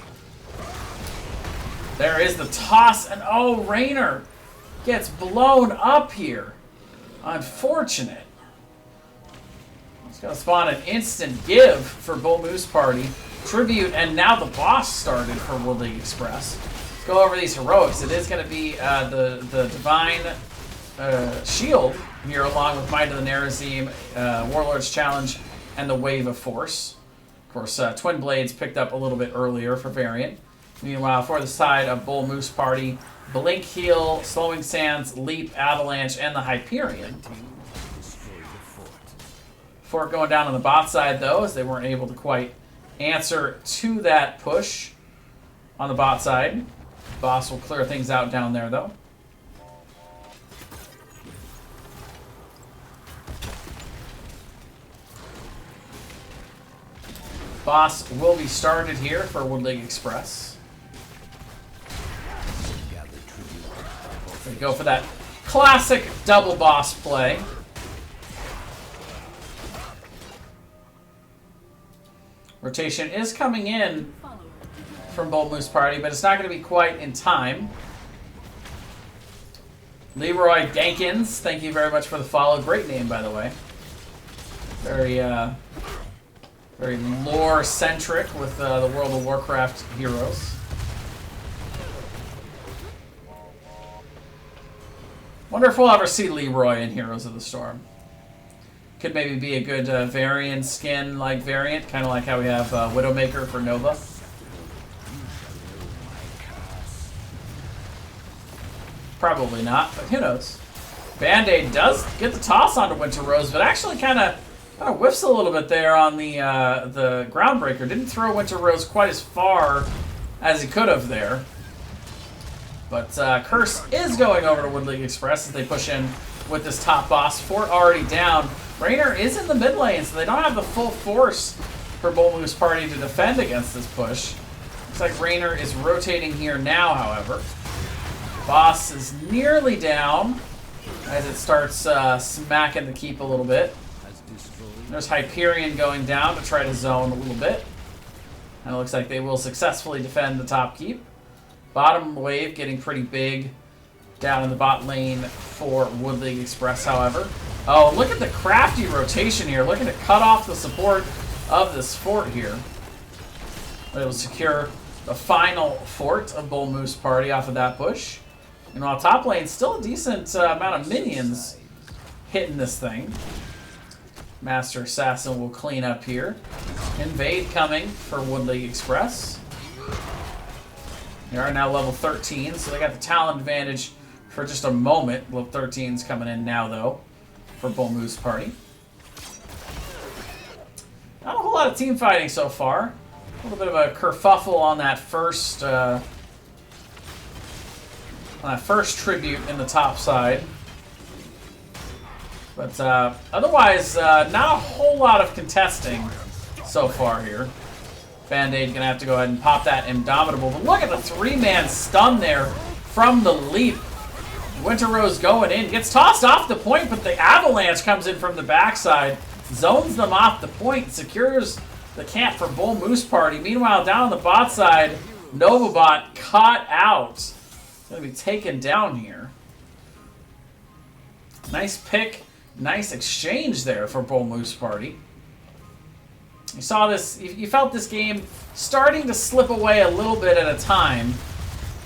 There is the toss, and oh, Raynor gets blown up here. Unfortunate. It's going to spawn an instant give for Bull Moose Party. Tribute, and now the boss started for Wood League Express. Let's go over these heroics. It is going to be the Divine Shield here, along with Might of the Nerazim, Warlord's Challenge, and the Wave of Force. Of course, Twin Blades picked up a little bit earlier for Variant. Meanwhile, for the side of Bull Moose Party, Blink Heal, Slowing Sands, Leap, Avalanche, and the Hyperion. Fort going down on the bot side, though, as they weren't able to quite answer to that push on the bot side. Boss will clear things out down there, though. Boss will be started here for Wood League Express. They go for that classic double boss play. Rotation is coming in from Bull Moose Party, but it's not going to be quite in time. Leroy Dankins, thank you very much for the follow. Great name, by the way. Very lore-centric with the World of Warcraft heroes. Wonder if we'll ever see Leroy in Heroes of the Storm. Could maybe be a good variant skin like variant, kind of like how we have Widowmaker for Nova. Probably not, but who knows. Band-Aid does get the toss onto Winter Rose, but actually kind of whiffs a little bit there on the Groundbreaker. Didn't throw Winter Rose quite as far as he could have there. But Curse is going over to Wood League Express as they push in with this top boss. Fort already down. Raynor is in the mid lane, so they don't have the full force for Bull Moose Party to defend against this push. Looks like Raynor is rotating here now, however. Boss is nearly down as it starts smacking the keep a little bit. There's Hyperion going down to try to zone a little bit. And it looks like they will successfully defend the top keep. Bottom wave getting pretty big down in the bot lane for Wood League Express, however. Oh, look at the crafty rotation here. Looking to cut off the support of this fort here. It will secure the final fort of Bull Moose Party off of that push. And while top lane, still a decent amount of minions hitting this thing. Master Assassin will clean up here. Invade coming for Wood League Express. They are now level 13, so they got the talent advantage for just a moment. Level 13's coming in now, though, for Bull Moose Party. Not a whole lot of team fighting so far. A little bit of a kerfuffle on that first tribute in the top side. But otherwise, not a whole lot of contesting so far here. Band-Aid gonna have to go ahead and pop that Indomitable. But look at the 3-man stun there from the leap. Winter Rose going in, gets tossed off the point, but the Avalanche comes in from the backside, zones them off the point, secures the camp for Bull Moose Party. Meanwhile, down on the bot side, Novabot caught out. Gonna be taken down here. Nice pick, nice exchange there for Bull Moose Party. You saw this, you felt this game starting to slip away a little bit at a time.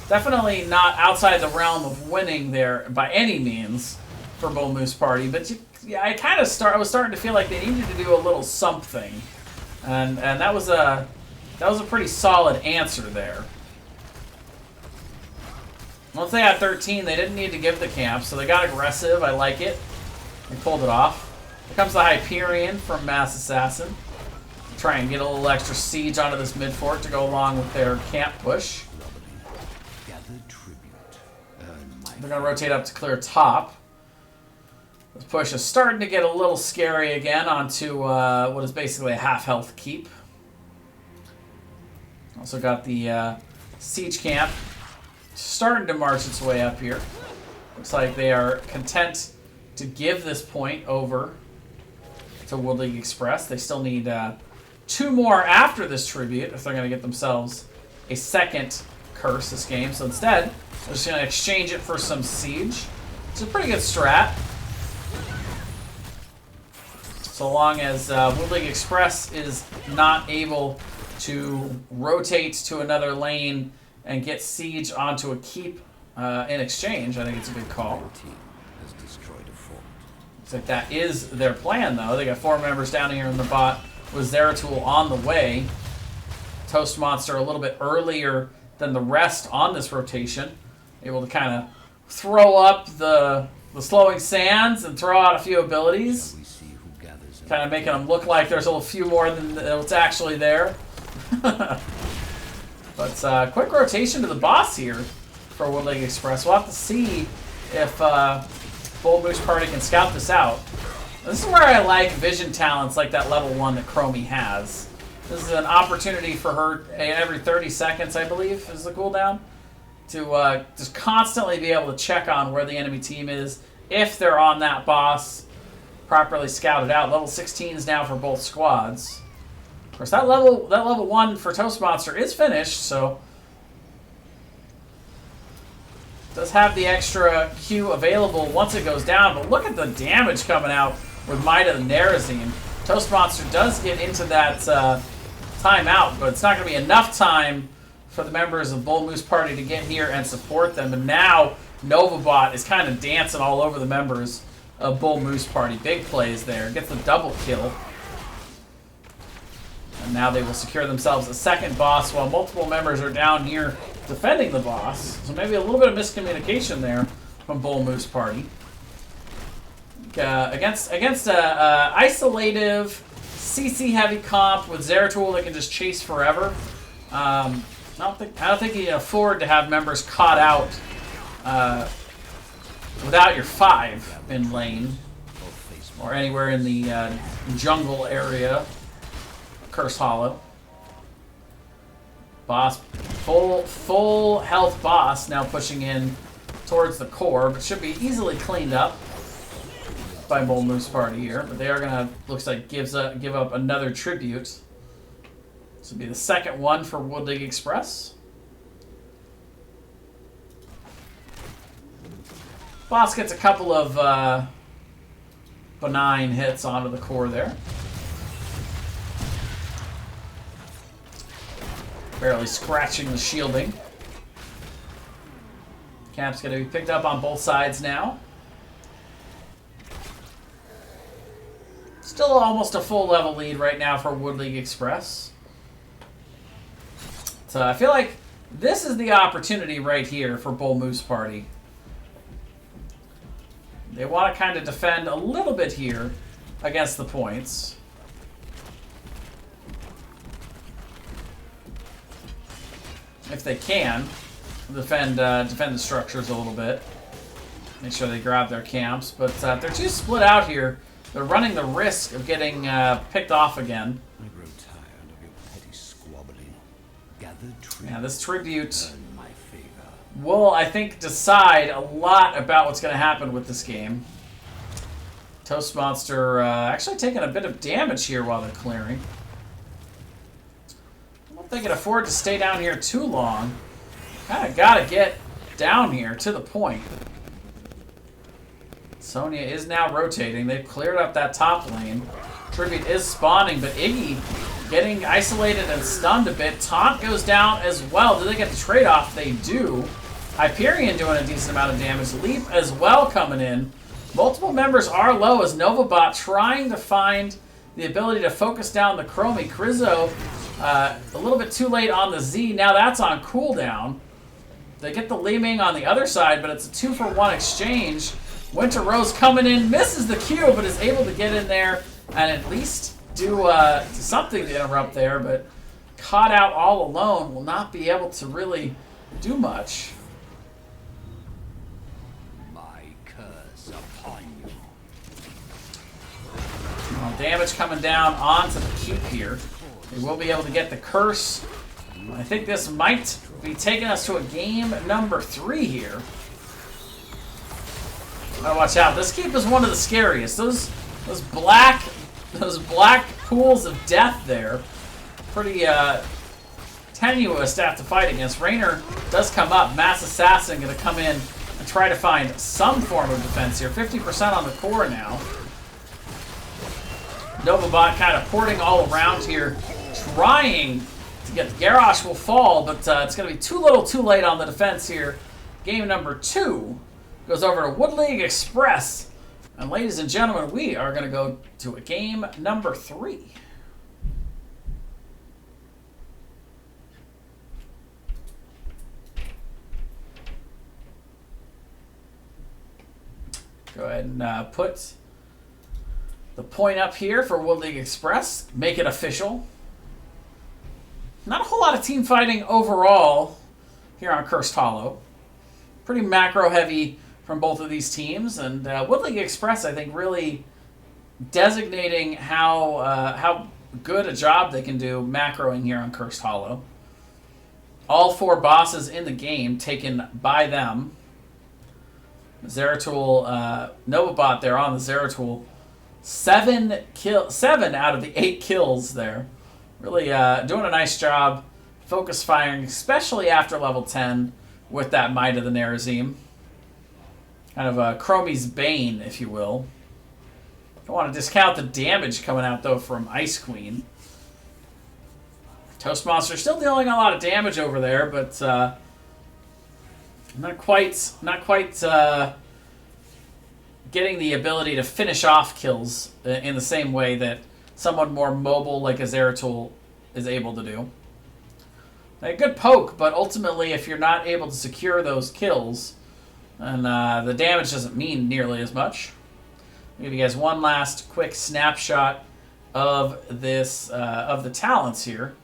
Definitely not outside the realm of winning there by any means for Bull Moose Party, but yeah, I was starting to feel like they needed to do a little something, and that was a pretty solid answer there. Once they had 13, they didn't need to give the camp, so they got aggressive. I like it. They pulled it off. Here comes the Hyperion from Mass Assassin. Try and get a little extra siege onto this mid fort to go along with their camp push. They're going to rotate up to clear top. This push is starting to get a little scary again onto what is basically a half health keep. Also got the siege camp starting to march its way up here. Looks like they are content to give this point over to Wood League Express. They still need 2 more after this tribute if they're going to get themselves a second curse this game. So instead, they're just going to exchange it for some siege. It's a pretty good strat. So long as Wood League Express is not able to rotate to another lane and get siege onto a keep in exchange, I think it's a good call. Looks like that is their plan, though. They got 4 members down here in the bot with Zeratul on the way. Toast Monster a little bit earlier than the rest on this rotation. Able to kind of throw up the slowing sands and throw out a few abilities. Kind of making them look like there's a few more than what's actually there. But quick rotation to the boss here for Wood League Express. We'll have to see if Bull Moose Party can scout this out. This is where I like vision talents like that level 1 that Chromie has. This is an opportunity for her every 30 seconds, I believe, is the cooldown, to just constantly be able to check on where the enemy team is if they're on that boss, properly scouted out. Level 16s now for both squads. Of course, that level 1 for Toast Monster is finished, so does have the extra Q available once it goes down. But look at the damage coming out with Mida and Nerazine. Toast Monster does get into that timeout, but it's not going to be enough time for the members of Bull Moose Party to get here and support them. And now Novabot is kind of dancing all over the members of Bull Moose Party. Big plays there. Gets the double kill. And now they will secure themselves a second boss while multiple members are down here defending the boss. So maybe a little bit of miscommunication there from Bull Moose Party. Against a isolative CC heavy comp with Zeratul that can just chase forever. I don't think you can afford to have members caught out without your 5 in lane or anywhere in the jungle area. Curse Hollow. Boss, full health boss now pushing in towards the core, but should be easily cleaned up by Bull Moose Party here. But they are gonna, looks like, give up another tribute. This will be the second one for Wood League Express. Boss gets a couple of benign hits onto the core there. Barely scratching the shielding. Camp's going to be picked up on both sides now. Still almost a full level lead right now for Wood League Express. So I feel like this is the opportunity right here for Bull Moose Party. They want to kind of defend a little bit here against the points. If they can, defend the structures a little bit. Make sure they grab their camps. But if they're too split out here, they're running the risk of getting picked off again. I grow tired of your petty squabbling. Gather tribute. Yeah, this tribute Earn my favor. will, I think, decide a lot about what's going to happen with this game. Toast Monster actually taking a bit of damage here while they're clearing. I don't know if they can afford to stay down here too long. Kind of got to get down here to the point. Sonya is now rotating. They've cleared up that top lane. Tribute is spawning, but Iggy getting isolated and stunned a bit. Taunt goes down as well. Do they get the trade-off? They do. Hyperion doing a decent amount of damage. Leap as well coming in. Multiple members are low as Novabot trying to find the ability to focus down the Chromie. Krizzo a little bit too late on the Z. Now that's on cooldown. They get the Li Ming on the other side, but it's a 2-for-1 exchange. Winter Rose coming in, misses the Q, but is able to get in there and at least do something to interrupt there, but caught out all alone, will not be able to really do much. My curse upon you. Well, damage coming down onto the keep here. They will be able to get the curse. I think this might be taking us to a game number 3 here. Gotta watch out. This keep is one of the scariest. Those black pools of death there. Pretty tenuous to have to fight against. Raynor does come up. Mass Assassin gonna come in and try to find some form of defense here. 50% on the core now. Novabot kind of porting all around here, trying to get the Garrosh will fall, but it's going to be too little too late on the defense here. Game number 2 goes over to Wood League Express. And ladies and gentlemen, we are going to go to a game number 3. Go ahead and put the point up here for Wood League Express. Make it official. Not a whole lot of team fighting overall here on Cursed Hollow. Pretty macro heavy from both of these teams. And Wood League Express, I think, really designating how good a job they can do macroing here on Cursed Hollow. All 4 bosses in the game taken by them. Zeratul, Novabot there on the Zeratul. 7 out of the 8 kills there. Really doing a nice job focus firing, especially after level 10 with that Might of the Nerazim. Kind of a Chromie's Bane, if you will. Don't want to discount the damage coming out, though, from Ice Queen. Toast Monster still dealing a lot of damage over there, but not quite getting the ability to finish off kills in the same way that someone more mobile like a Zeratul is able to do. A good poke, but ultimately if you're not able to secure those kills, then the damage doesn't mean nearly as much. I'll give you guys one last quick snapshot of this of the talents here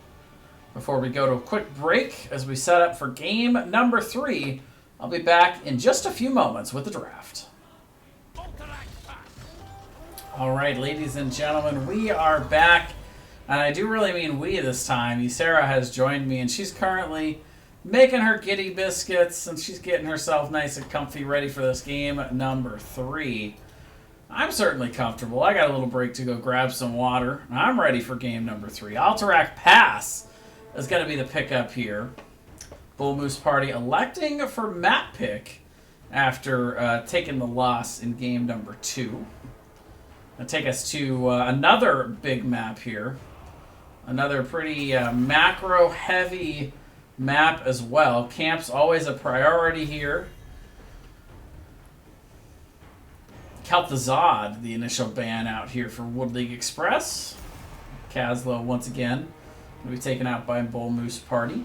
before we go to a quick break as we set up for game number 3. I'll be back in just a few moments with the draft. All right, ladies and gentlemen, we are back, and I do really mean we this time. Ysera has joined me, and she's currently making her giddy biscuits, and she's getting herself nice and comfy, ready for this game number 3. I'm certainly comfortable. I got a little break to go grab some water. I'm ready for game number 3. Alterac Pass is going to be the pickup here. Bull Moose Party electing for map pick after taking the loss in game number 2. That'll take us to another big map here. Another pretty macro-heavy map as well. Camp's always a priority here. Kel'Thuzad, the initial ban out here for Wood League Express. Kazlo, once again, will be taken out by Bull Moose Party.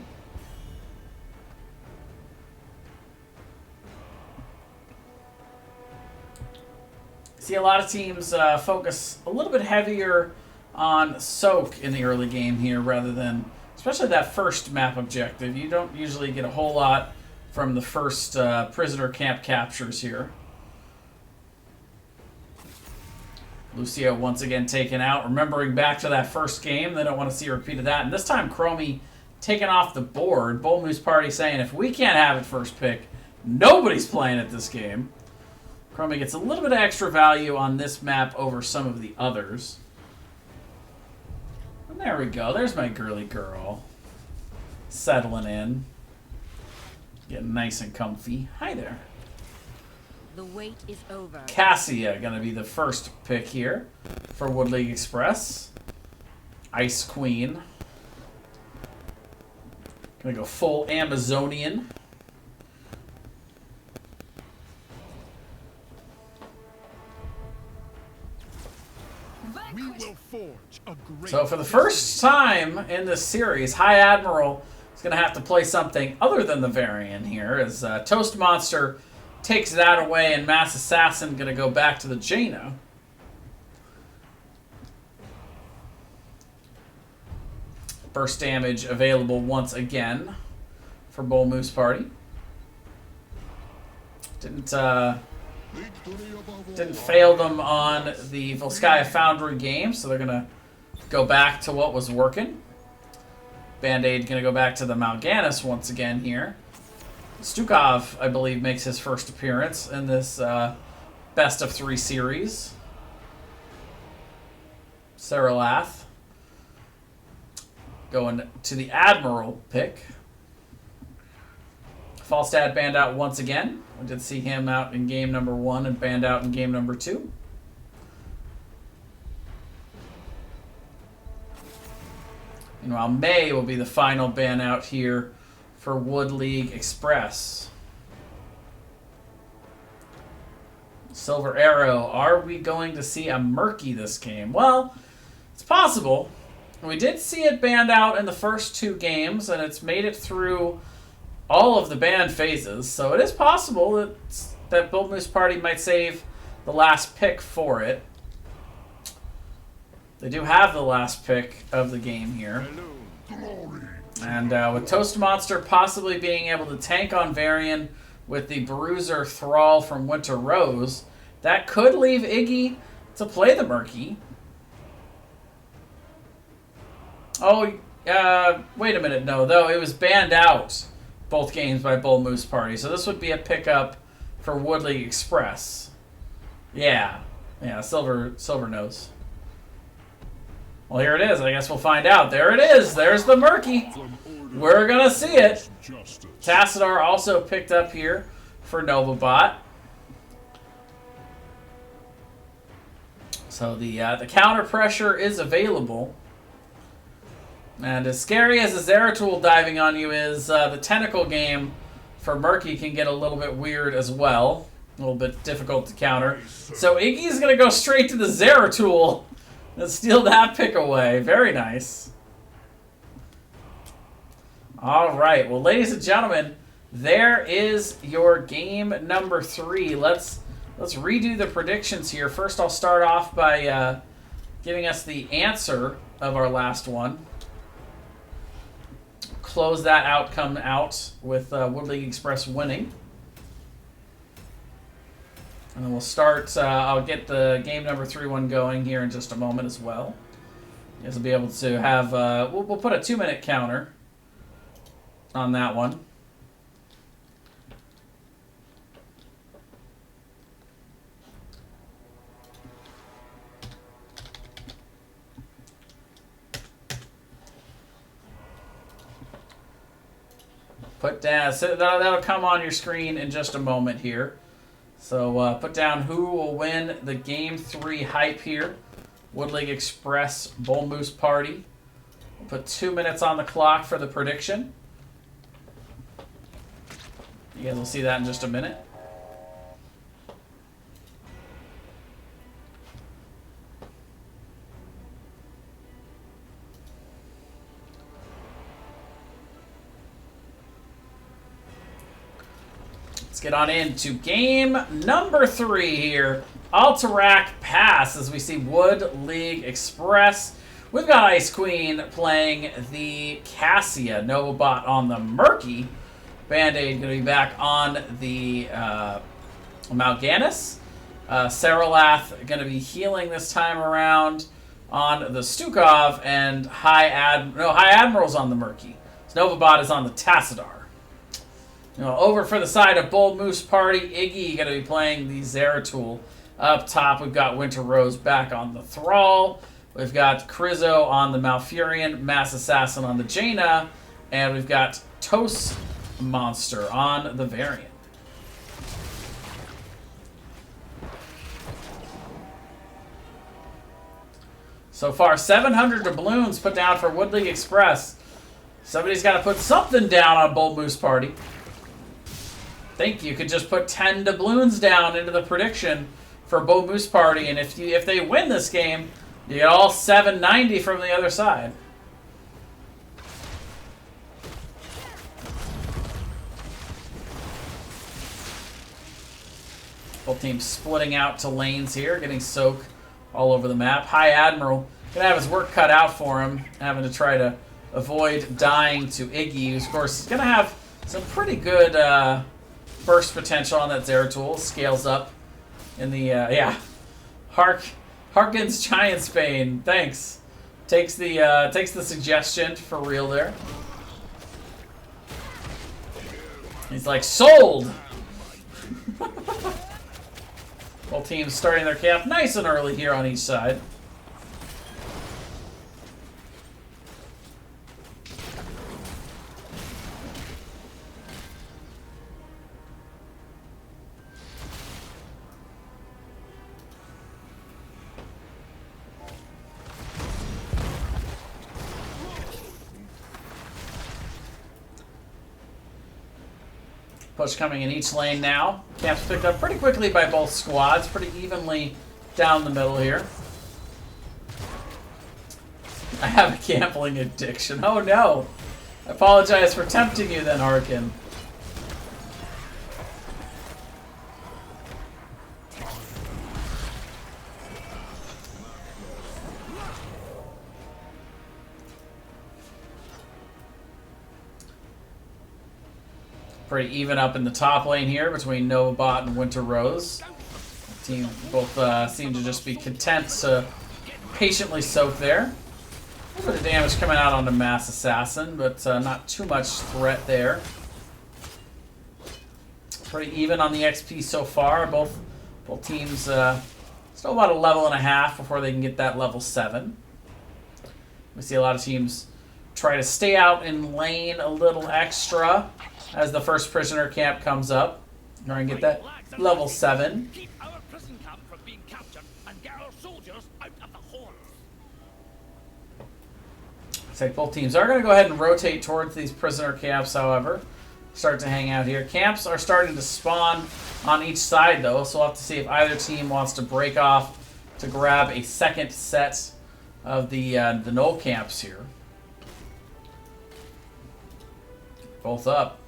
See a lot of teams focus a little bit heavier on soak in the early game here rather than, especially that first map objective. You don't usually get a whole lot from the first prisoner camp captures here. Lucio once again taken out. Remembering back to that first game, they don't want to see a repeat of that. And this time, Chromie taken off the board. Bull Moose Party saying, if we can't have it first pick, nobody's playing at this game. Chromie gets a little bit of extra value on this map over some of the others. And there we go. There's my girly girl. Settling in. Getting nice and comfy. Hi there. The wait is over. Cassia going to be the first pick here for Wood League Express. Ice Queen. Going to go full Amazonian. We will forge a great So for the first time in this series, High Admiral is going to have to play something other than the Varian here, as Toast Monster takes that away, and Mass Assassin going to go back to the Jaina. Burst damage available once again for Bull Moose Party. Didn't fail them on the Volskaya Foundry game, so they're going to go back to what was working. Band-Aid going to go back to the Mal'Ganis once again here. Stukov, I believe, makes his first appearance in this best of 3 series. Saralath going to the Admiral pick. Falstad banned out once again. We did see him out in game number 1 and banned out in game number 2. Meanwhile, May will be the final ban out here for Wood League Express. Silver Arrow, are we going to see a Murky this game? Well, it's possible. We did see it banned out in the first 2 games, and it's made it through all of the ban phases, so it is possible that Bull Moose Party might save the last pick for it. They do have the last pick of the game here. And with Toast Monster possibly being able to tank on Varian with the Bruiser Thrall from Winter Rose, that could leave Iggy to play the Murky. Oh, wait a minute. No, though, it was banned out both games by Bull Moose Party. So this would be a pickup for Wood League Express. Yeah, Silver knows. Well, here it is. I guess we'll find out. There it is. There's the Murky. We're going to see it. Tassadar also picked up here for Novabot. So the counter pressure is available. And as scary as the Zeratul diving on you is, the Tentacle game for Murky can get a little bit weird as well. A little bit difficult to counter. So Iggy's going to go straight to the Zeratul and steal that pick away. Very nice. All right. Well, ladies and gentlemen, there is your game number 3. Let's redo the predictions here. First, I'll start off by giving us the answer of our last one. Close that outcome out with Wood League Express winning. And then we'll start, I'll get the game number 3 one going here in just a moment as well. You guys will be able to have, we'll put a 2-minute counter on that one. Put down, so that'll come on your screen in just a moment here. So put down who will win the Game 3 hype here. Wood League Express, Bull Moose Party. We'll put 2 minutes on the clock for the prediction. You guys will see that in just a minute. Let's get on into game number 3 here. Alterac Pass as we see Wood League Express. We've got Ice Queen playing the Cassia. Novabot on the Murky. Band-Aid going to be back on the Mal'Ganis. Saralath going to be healing this time around on the Stukov, and High Admiral's on the Murky. So Novabot is on the Tassadar. Over for the side of Bold Moose Party, Iggy going to be playing the Zeratul. Up top, we've got Winter Rose back on the Thrall. We've got Krizzo on the Malfurion, Mass Assassin on the Jaina, and we've got Toast Monster on the Variant. So far, 700 doubloons put down for Wood League Express. Somebody's got to put something down on Bold Moose Party. Think you could just put 10 doubloons down into the prediction for Bold Moose Party, and if they win this game, you get all 790 from the other side. Both teams splitting out to lanes here, getting soak all over the map. High Admiral gonna have his work cut out for him, having to try to avoid dying to Iggy, who's of course is gonna have some pretty good burst potential on that Zeratul. Scales up in the Harkins Giant's Bane. Thanks. Takes the suggestion for real there. He's like, sold. Both teams starting their camp nice and early here on each side. Push coming in each lane now. Camps picked up pretty quickly by both squads, pretty evenly down the middle here. I have a gambling addiction. Oh no! I apologize for tempting you then, Harkin. Pretty even up in the top lane here between Novabot and Winter Rose. The team both seem to just be content to patiently soak there. A little bit of damage coming out onto Mass Assassin, but not too much threat there. Pretty even on the XP so far. Both teams still about a level and a half before they can get that level 7. We see a lot of teams try to stay out in lane a little extra as the first prisoner camp comes up. Try and get that level 7. Keep our prison camp from being captured and get our soldiers out of the horns. Looks like both teams are going to go ahead and rotate towards these prisoner camps, however. Start to hang out here. Camps are starting to spawn on each side, though, so we'll have to see if either team wants to break off to grab a second set of the null camps here. Both up.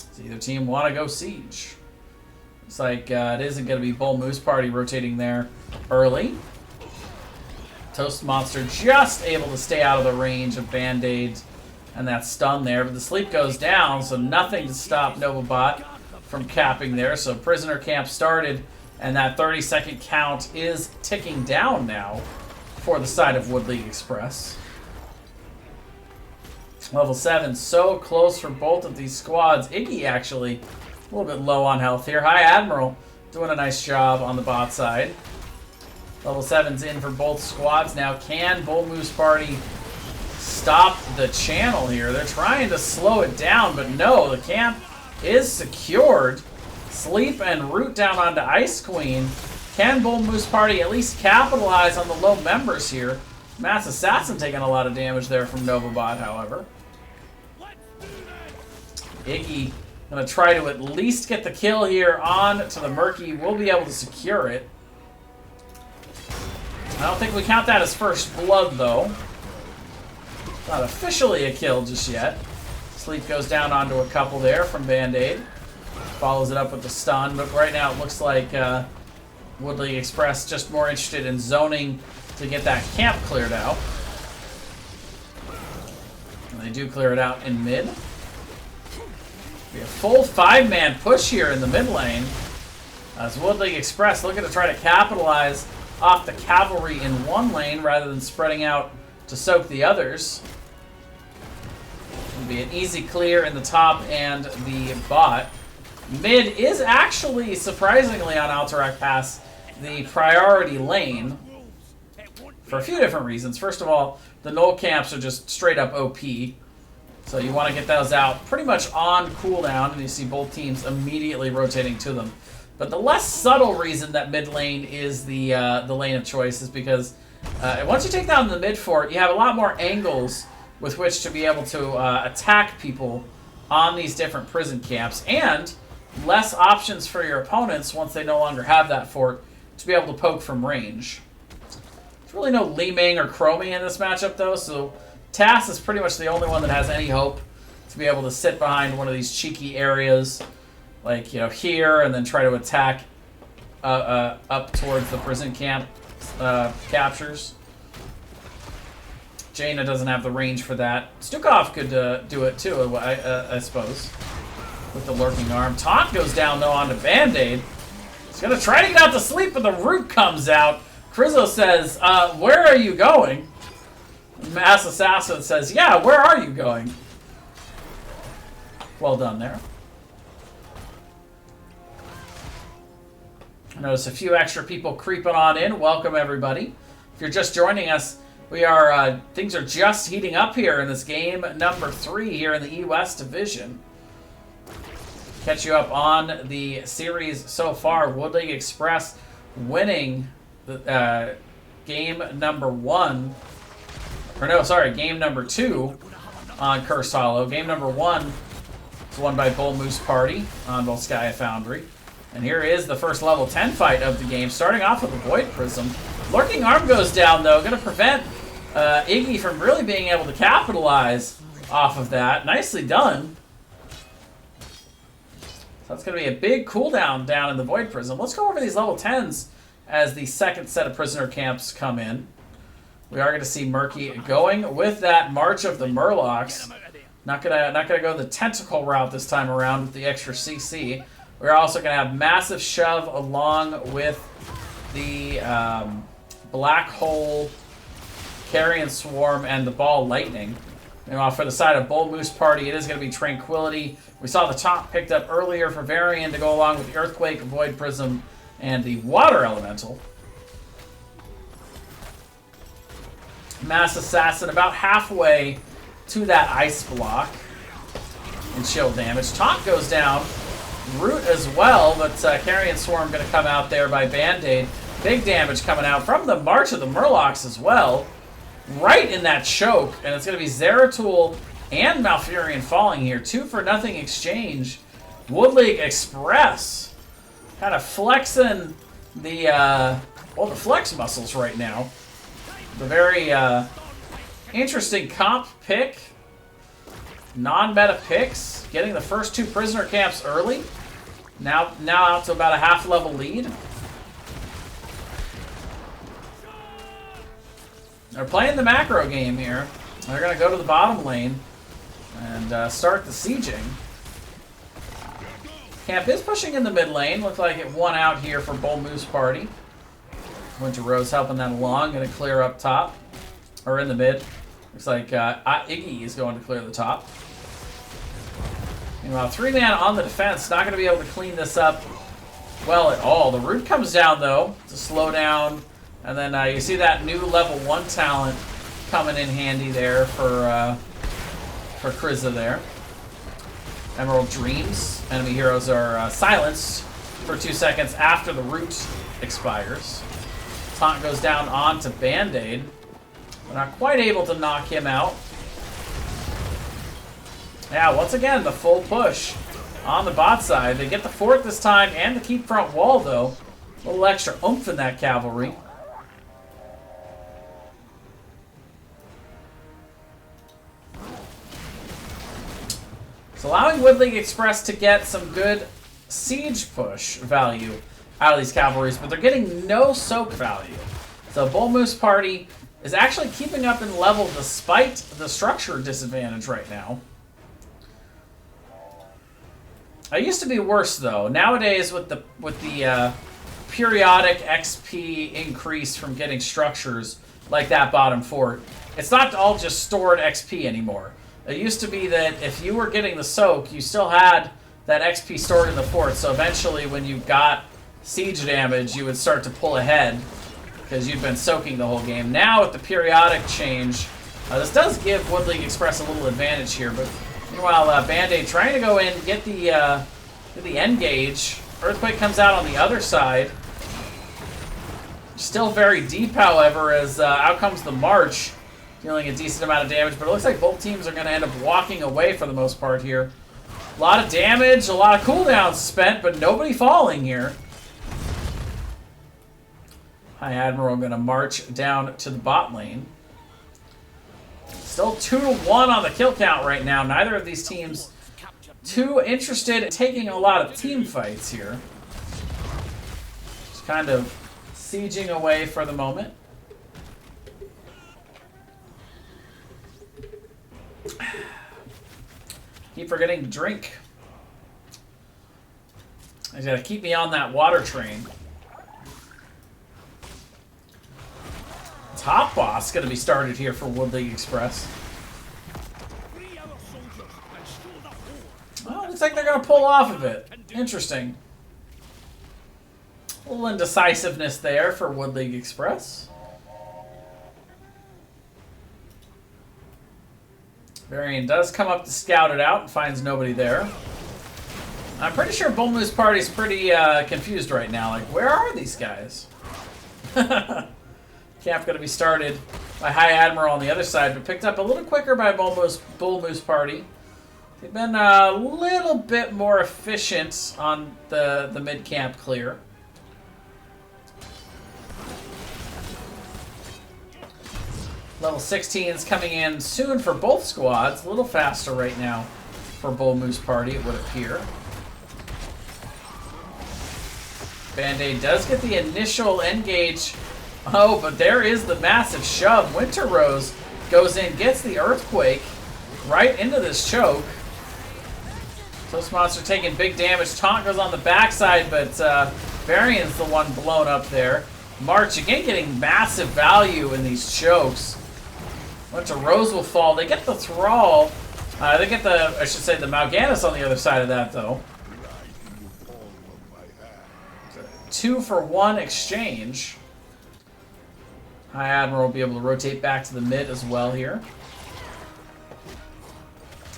Does either team want to go siege? Looks like it isn't going to be Bull Moose Party rotating there early. Toast Monster just able to stay out of the range of Band-Aid and that stun there, but the sleep goes down, so nothing to stop Novabot from capping there. So prisoner camp started, and that 30-second count is ticking down now for the side of Wood League Express. Level 7, so close for both of these squads. Iggy actually a little bit low on health here. High Admiral doing a nice job on the bot side. Level 7's in for both squads now. Can Bull Moose Party stop the channel here? They're trying to slow it down, but no, the camp is secured. Sleep and root down onto Ice Queen. Can Bull Moose Party at least capitalize on the low members here? Mass Assassin taking a lot of damage there from Novabot, however. Iggy going to try to at least get the kill here on to the Murky. We'll be able to secure it. I don't think we count that as first blood, though. Not officially a kill just yet. Sleep goes down onto a couple there from Band-Aid. Follows it up with the stun, but right now it looks like Wood League Express just more interested in zoning to get that camp cleared out. And they do clear it out in mid. Be a full 5-man push here in the mid lane. As Wood League Express looking to try to capitalize off the cavalry in one lane rather than spreading out to soak the others. It'll be an easy clear in the top and the bot. Mid is actually, surprisingly, on Alterac Pass, the priority lane for a few different reasons. First of all, the null camps are just straight up OP. So you want to get those out pretty much on cooldown, and you see both teams immediately rotating to them. But the less subtle reason that mid lane is the lane of choice is because once you take down the mid fort, you have a lot more angles with which to be able to attack people on these different prison camps, and less options for your opponents once they no longer have that fort to be able to poke from range. There's really no Li Ming or Chromie in this matchup, though, so Tass is pretty much the only one that has any hope to be able to sit behind one of these cheeky areas, like, you know, here, and then try to attack up towards the prison camp captures. Jaina doesn't have the range for that. Stukov could do it too, I suppose, with the lurking arm. Taunt goes down, though, onto Band-Aid. He's going to try to get out to sleep, but the root comes out. Krizzo says, where are you going? Mass Assassin says, yeah, where are you going? Well done there. Notice a few extra people creeping on in. Welcome, everybody. If you're just joining us, we are things are just heating up here in this game number 3 here in the E-West Division. Catch you up on the series so far. Wood League Express winning the game number 1. Or no, sorry, game number 2 on Cursed Hollow. Game number 1 is won by Bull Moose Party on Volskaya Foundry. And here is the first level 10 fight of the game, starting off with a Void Prism. Lurking Arm goes down, though, going to prevent Iggy from really being able to capitalize off of that. Nicely done. So that's going to be a big cooldown down in the Void Prism. Let's go over these level 10s as the second set of prisoner camps come in. We are going to see Murky going with that March of the Murlocs. Not gonna go the tentacle route this time around with the extra CC. We're also going to have Massive Shove along with the Black Hole, Carrion Swarm, and the Ball Lightning. Meanwhile, for the side of Bull Moose Party, it is going to be Tranquility. We saw the top picked up earlier for Varian to go along with the Earthquake, Void Prism, and the Water Elemental. Mass Assassin about halfway to that Ice Block and chill damage. Taunt goes down. Root as well, but Carrion Swarm going to come out there by Band-Aid. Big damage coming out from the March of the Murlocs as well. Right in that choke, and it's going to be Zeratul and Malfurion falling here. 2-for-0 exchange. Wood League Express kind of flexing the the flex muscles right now. The very interesting comp pick. Non-meta picks. Getting the first 2 prisoner camps early. Now out to about a half-level lead. They're playing the macro game here. They're going to go to the bottom lane and start the sieging. Camp is pushing in the mid lane. Looks like it won out here for Bull Moose Party. Winter Rose helping that along. Going to clear up top. Or in the mid. Looks like Iggy is going to clear the top. Meanwhile, 3-man on the defense. Not going to be able to clean this up well at all. The root comes down, though, to slow down. And then you see that new level 1 talent coming in handy there for Krizza there. Emerald Dreams. Enemy heroes are silenced for 2 seconds after the root expires. Taunt goes down onto Band-Aid. We're not quite able to knock him out. Yeah, once again, the full push on the bot side. They get the fort this time and the keep front wall, though. A little extra oomph in that cavalry. It's allowing Wood League Express to get some good siege push value out of these cavalries, but they're getting no soak value. So Bull Moose Party is actually keeping up in level despite the structure disadvantage right now. It used to be worse though. Nowadays, with the periodic XP increase from getting structures like that bottom fort, it's not all just stored XP anymore. It used to be that if you were getting the soak, you still had that XP stored in the fort. So eventually, when you got siege damage, you would start to pull ahead because you've been soaking the whole game. Now with the periodic change, this does give Wood League Express a little advantage here, but meanwhile, Band-Aid trying to go in, get the end gauge. Earthquake comes out on the other side. Still very deep, however, as out comes the March, dealing a decent amount of damage, but it looks like both teams are going to end up walking away for the most part here. A lot of damage, a lot of cooldowns spent, but nobody falling here. High Admiral going to march down to the bot lane. Still 2-1 on the kill count right now. Neither of these teams too interested in taking a lot of team fights here. Just kind of sieging away for the moment. Keep forgetting to drink. I gotta keep me on that water train. Top boss gonna be started here for Wood League Express. Well, looks like they're gonna pull off of it. Interesting. A little indecisiveness there for Wood League Express. Varian does come up to scout it out and finds nobody there. I'm pretty sure Bull Moose Party's pretty confused right now. Like, where are these guys? Camp going to be started by High Admiral on the other side, but picked up a little quicker by Bull Moose Party. They've been a little bit more efficient on the mid-camp clear. Level 16 is coming in soon for both squads. A little faster right now for Bull Moose Party, it would appear. Band-Aid does get the initial engage. Oh, but there is the massive shove. Winter Rose goes in, gets the Earthquake right into this choke. Toast Monster taking big damage. Taunt goes on the backside, but Varian's the one blown up there. March, again, getting massive value in these chokes. Winter Rose will fall. They get the Thrall. They get the, I should say, the Mal'Ganis on the other side of that, though. 2-for-1 exchange. High Admiral will be able to rotate back to the mid as well here.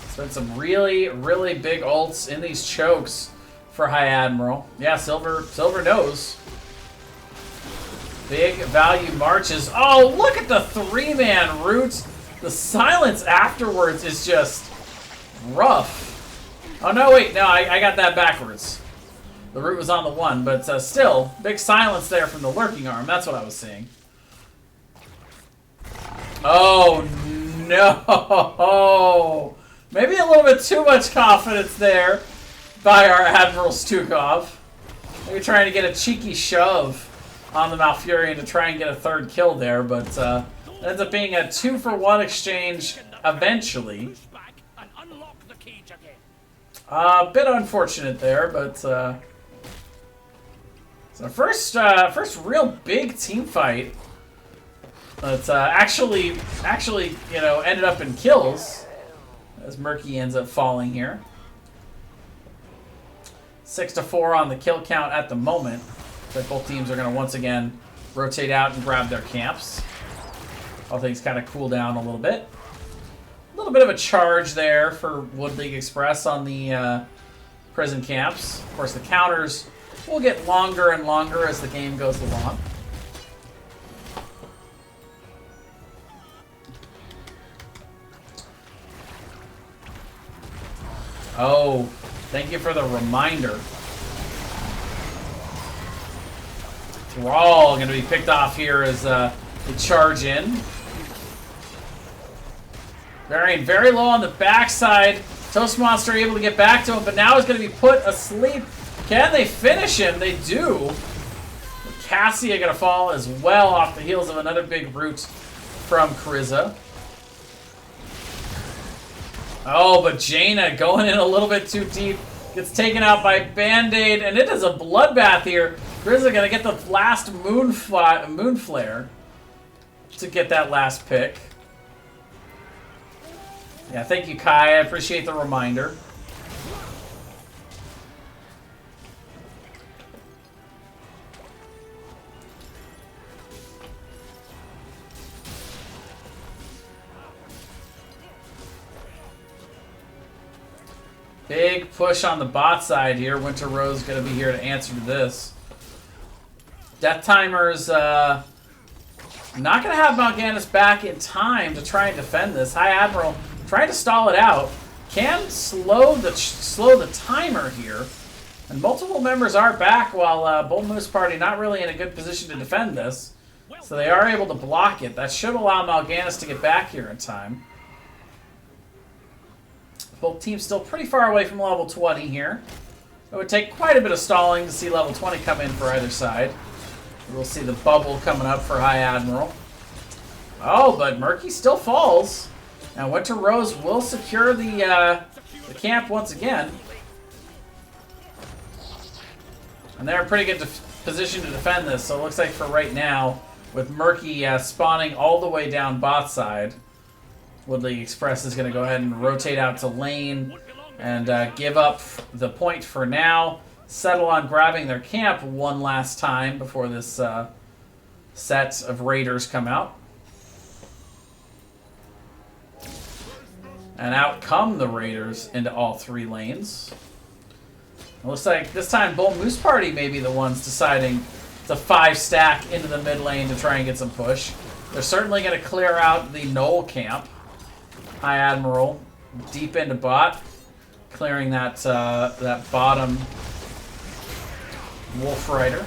It's been some really, really big ults in these chokes for High Admiral. Yeah, Silver knows. Big value marches. Oh, look at the 3-man roots. The silence afterwards is just rough. Oh, no, wait. No, I got that backwards. The root was on the 1, but still, big silence there from the lurking arm. That's what I was seeing. Oh, no. Maybe a little bit too much confidence there by our Admiral Stukov. Maybe trying to get a cheeky shove on the Malfurion to try and get a third kill there, but it ends up being a 2-for-1 exchange eventually. A bit unfortunate there, but so first real big team fight. That's actually ended up in kills as Murky ends up falling here. 6-4 on the kill count at the moment. But both teams are going to once again rotate out and grab their camps. All things kind of cool down a little bit. A little bit of a charge there for Wood League Express on the prison camps. Of course, the counters will get longer and longer as the game goes along. Oh, thank you for the reminder. Thrall going to be picked off here as they charge in. Varian very low on the backside. Toast Monster able to get back to him, but now he's going to be put asleep. Can they finish him? They do. Cassia going to fall as well off the heels of another big root from Kariza. Oh, but Jaina going in a little bit too deep. Gets taken out by Band-Aid, and it is a bloodbath here. Grizzly gonna get the last moon flare to get that last pick. Yeah, thank you, Kai. I appreciate the reminder. Big push on the bot side here. Winter Rose going to be here to answer to this. Death Timer's not going to have Mal'Ganis back in time to try and defend this. High Admiral trying to stall it out. Can slow the timer here. And multiple members are back while Bull Moose Party not really in a good position to defend this. So they are able to block it. That should allow Mal'Ganis to get back here in time. Both teams still pretty far away from level 20 here. It would take quite a bit of stalling to see level 20 come in for either side. We'll see the bubble coming up for High Admiral. Oh, but Murky still falls. And Winter Rose will secure the camp once again. And they're in a pretty good position to defend this. So it looks like for right now, with Murky spawning all the way down bot side, Woodley Express is going to go ahead and rotate out to lane and give up the point for now. Settle on grabbing their camp one last time before this set of raiders come out. And out come the raiders into all three lanes. It looks like this time Bull Moose Party may be the ones deciding to 5-stack into the mid lane to try and get some push. They're certainly going to clear out the Knoll camp. High Admiral deep into bot, clearing that that bottom Wolf Rider.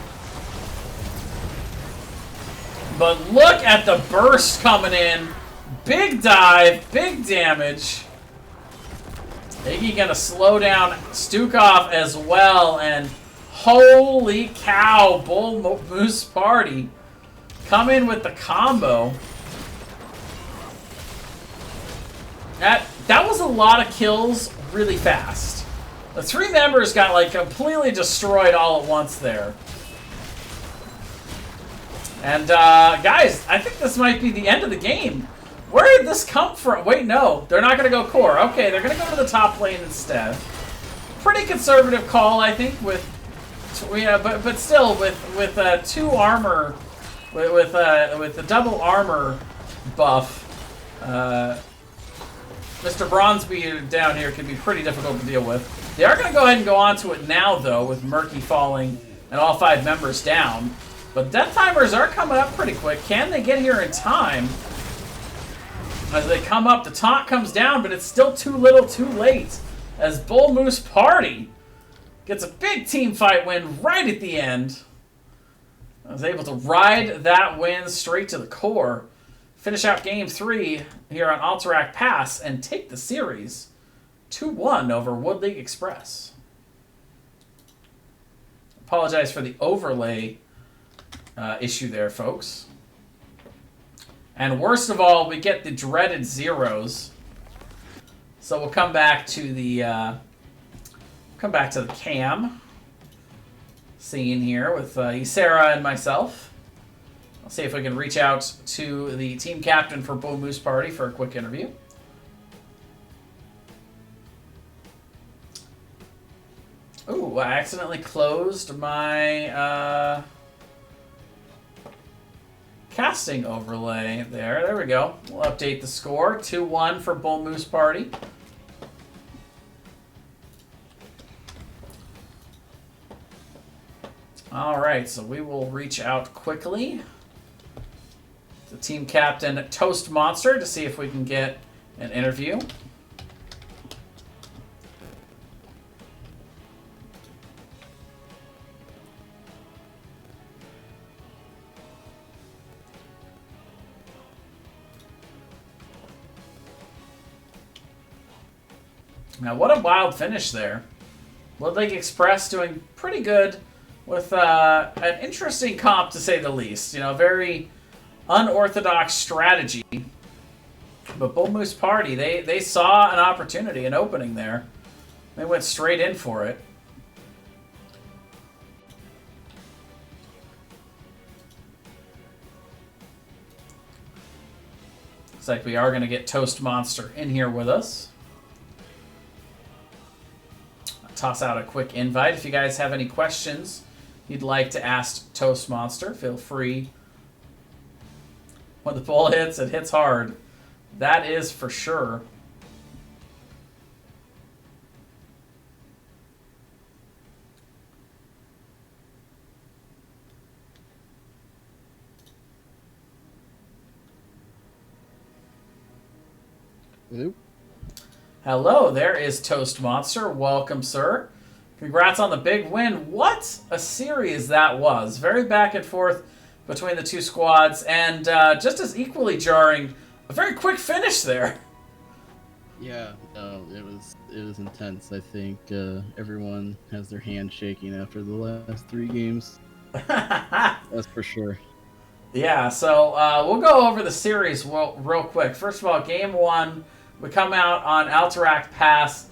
But look at the burst coming in. Big dive, big damage. Iggy gonna slow down Stukov as well, and holy cow, Bull Moose Party come in with the combo. That was a lot of kills really fast. The three members got like completely destroyed all at once there. And guys, I think this might be the end of the game. Where did this come from? Wait, no, they're not going to go core. Okay, they're going to go to the top lane instead. Pretty conservative call, I think, with but still with two armor, with the double armor buff. Mr. Bronzebeard down here can be pretty difficult to deal with. They are going to go ahead and go on to it now, though, with Murky falling and all 5 members down. But death timers are coming up pretty quick. Can they get here in time? As they come up, the taunt comes down, but it's still too little too late. As Bull Moose Party gets a big team fight win right at the end. I was able to ride that win straight to the core. Finish out Game 3 here on Alterac Pass and take the series 2-1 over Wood League Express. Apologize for the overlay issue there, folks. And worst of all, we get the dreaded zeros. So we'll come back to the cam scene here with Ysera and myself. I'll see if we can reach out to the team captain for Bull Moose Party for a quick interview. Ooh, I accidentally closed my casting overlay there. There we go. We'll update the score. 2-1 for Bull Moose Party. All right, so we will reach out quickly to team captain Toast Monster to see if we can get an interview. Now, what a wild finish there. Wood Lake Express doing pretty good with an interesting comp, to say the least. You know, very unorthodox strategy. But Bull Moose Party, they saw an opportunity, an opening there. They went straight in for it. Looks like we are going to get Toast Monster in here with us. I'll toss out a quick invite. If you guys have any questions you'd like to ask Toast Monster, feel free. When the ball hits, it hits hard. That is for sure. Hello. Hello, there is Toast Monster. Welcome, sir. Congrats on the big win. What a series that was. Very back and forth between the two squads, and just as equally jarring, a very quick finish there. Yeah, no, it was intense. I think everyone has their hands shaking after the last 3 games. That's for sure. Yeah, so we'll go over the series real quick. First of all, game 1, we come out on Alterac Pass.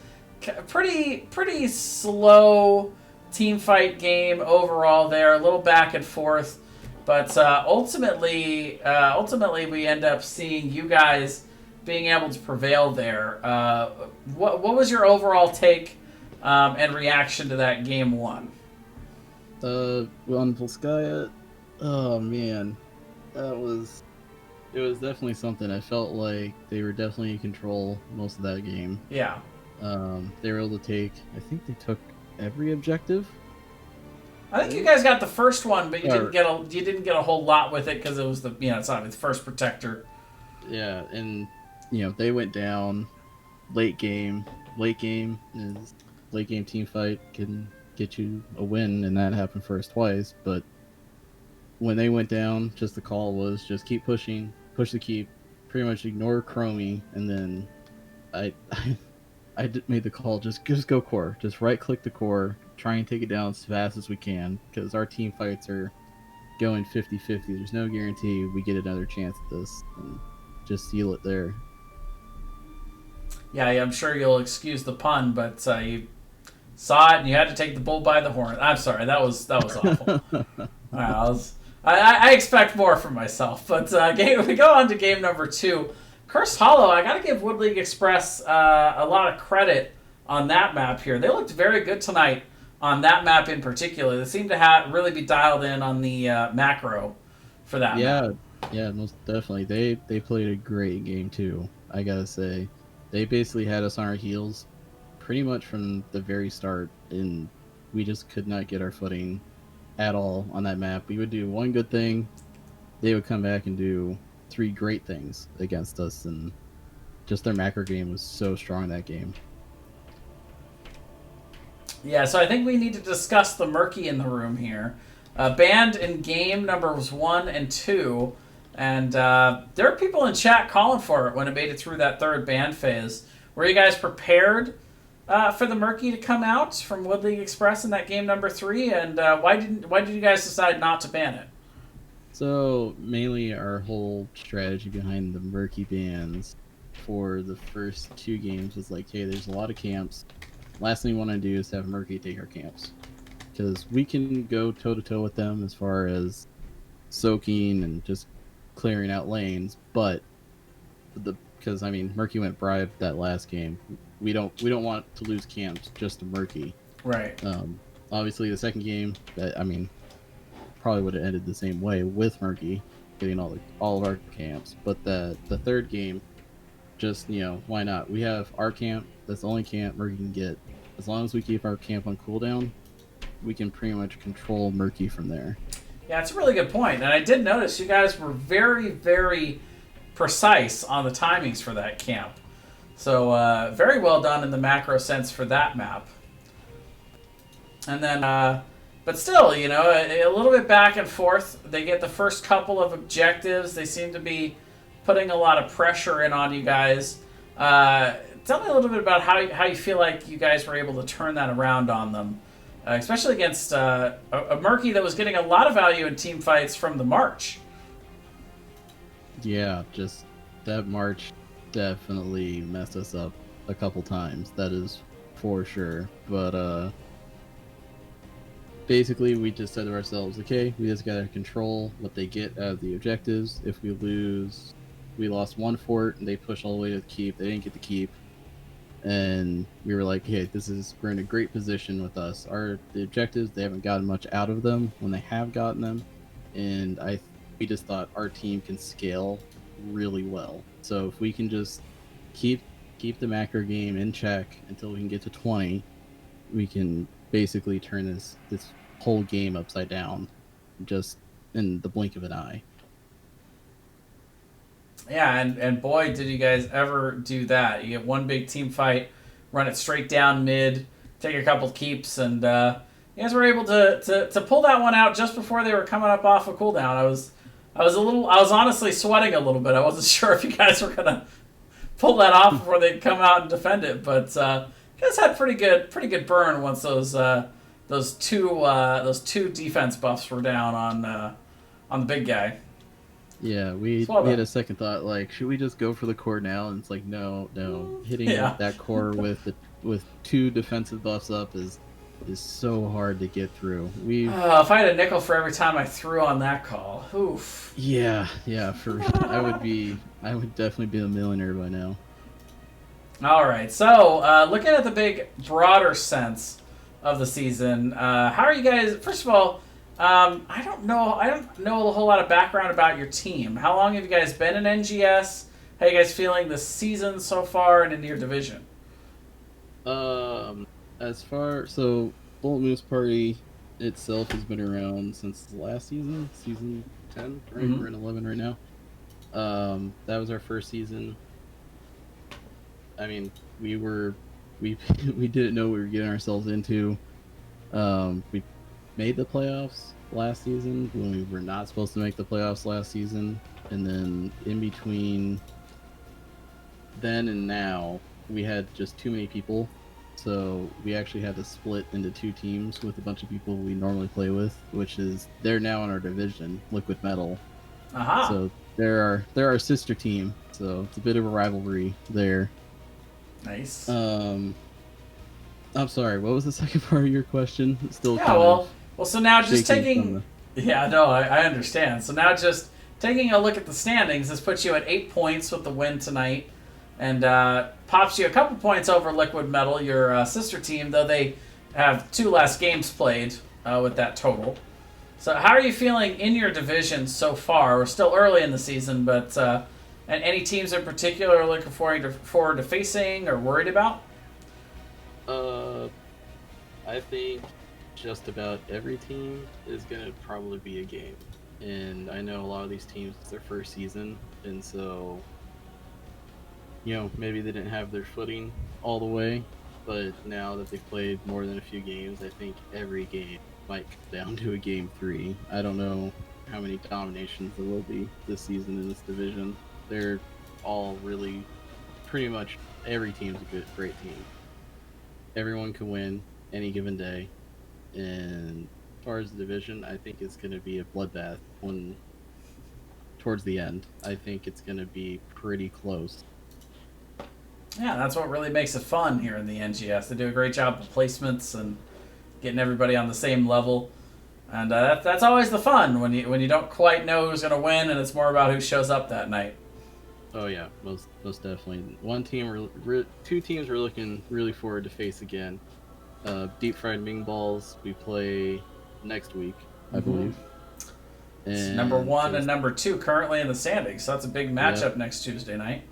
Pretty slow team fight game overall there. A little back and forth, but ultimately we end up seeing you guys being able to prevail there. What was your overall take and reaction to that game 1? On Volskaya, oh man, it was definitely something. I felt like they were definitely in control most of that game. Yeah. They were able to take, I think they took every objective. I think you guys got the first one, but you didn't get a whole lot with it because it was it's not the first protector. Yeah, and they went down late game. Late game team fight can get you a win, and that happened first twice. But when they went down, just the call was just keep pushing, push the keep, pretty much ignore Chromie, and then I made the call, just go core, just right click the core, try and take it down as fast as we can, because our team fights are going 50-50. There's no guarantee we get another chance at this, and just seal it there. Yeah, I'm sure you'll excuse the pun, but you saw it and you had to take the bull by the horn. I'm sorry, that was awful. All right, I expect more from myself, but we go on to game number 2. Cursed Hollow, I got to give Wood League Express a lot of credit on that map here. They looked very good tonight on that map in particular. They seemed to really be dialed in on the macro for that map. Yeah, most definitely. They played a great game too, I gotta say. They basically had us on our heels pretty much from the very start, and we just could not get our footing at all on that map. We would do one good thing, they would come back and do 3 great things against us, and just their macro game was so strong in that game. Yeah, so I think we need to discuss the Murky in the room here. Banned in game numbers 1 and 2, and there are people in chat calling for it when it made it through that 3rd ban phase. Were you guys prepared for the Murky to come out from Wood League Express in that game number 3, and why did you guys decide not to ban it? So mainly our whole strategy behind the Murky bans for the first 2 games was like, hey, there's a lot of camps. Last thing we want to do is have Murky take our camps, because we can go toe-to-toe with them as far as soaking and just clearing out lanes, but because Murky went bribe that last game. We don't want to lose camps just to Murky. Right. Obviously the second game, probably would have ended the same way with Murky getting all of our camps, but the 3rd game, just why not? We have our camp. That's the only camp Murky can get. As long as we keep our camp on cooldown, we can pretty much control Murky from there. Yeah, it's a really good point. And I did notice you guys were very, very precise on the timings for that camp. So very well done in the macro sense for that map. And then, but still, a little bit back and forth. They get the first couple of objectives. They seem to be putting a lot of pressure in on you guys. Tell me a little bit about how you feel like you guys were able to turn that around on them, especially against a Murky that was getting a lot of value in team fights from the March. Yeah, just that March definitely messed us up a couple times. That is for sure. But basically, we just said to ourselves, okay, we just gotta control what they get out of the objectives. If we lose, we lost one fort, and they pushed all the way to the keep. They didn't get the keep, and we were like, hey, we're in a great position with us. The objectives, they haven't gotten much out of them when they have gotten them, and we just thought our team can scale really well. So if we can just keep the macro game in check until we can get to 20, we can basically turn this whole game upside down just in the blink of an eye. Yeah, and boy, did you guys ever do that. You get one big team fight, run it straight down mid, take a couple keeps, and you guys were able to pull that one out just before they were coming up off a cooldown. I was honestly sweating a little bit. I wasn't sure if you guys were gonna pull that off before they'd come out and defend it, but you guys had pretty good burn once those two defense buffs were down on the big guy. Yeah, we had a second thought, like, should we just go for the core now? And it's like, no, hitting that core with two defensive buffs up is so hard to get through. If I had a nickel for every time I threw on that call, oof. Yeah, I would definitely be a millionaire by now. All right, so looking at the big broader sense of the season, how are you guys? First of all, I don't know a whole lot of background about your team. How long have you guys been in NGS? How are you guys feeling this season so far and in your division? So Bullet Moose Party itself has been around since the last season 10, right? Mm-hmm. We're in 11 right now. That was our first season. I mean, we didn't know what we were getting ourselves into. We made the playoffs last season when we were not supposed to make the playoffs last season, and then in between then and now, we had just too many people. So we actually had to split into two teams with a bunch of people we normally play with, they're now in our division, Liquid Metal. Aha. So they're our sister team. So it's a bit of a rivalry there. Nice. I'm sorry. What was the second part of your question? Still. Yeah. Well. So now just taking. Yeah. No, I understand. So now just taking a look at the standings, this puts you at 8 points with the win tonight. And pops you a couple points over Liquid Metal, your sister team, though they have 2 less games played with that total. So how are you feeling in your division so far? We're still early in the season, but and any teams in particular looking forward to facing or worried about? I think just about every team is going to probably be a game. And I know a lot of these teams, it's their first season, and so maybe they didn't have their footing all the way, but now that they've played more than a few games, I think every game might come down to a game 3. I don't know how many dominations there will be this season in this division. They're all really, pretty much every team's a great team. Everyone can win any given day, and as far as the division, I think it's going to be a bloodbath towards the end. I think it's going to be pretty close. Yeah, that's what really makes it fun here in the NGS. They do a great job of placements and getting everybody on the same level, and that's always the fun when you don't quite know who's going to win, and it's more about who shows up that night. Oh yeah, most definitely. Two teams we're looking really forward to face again. Deep Fried Ming Balls we play next week, I believe. It's number 1 and number 2 currently in the standings, so that's a big matchup next Tuesday night.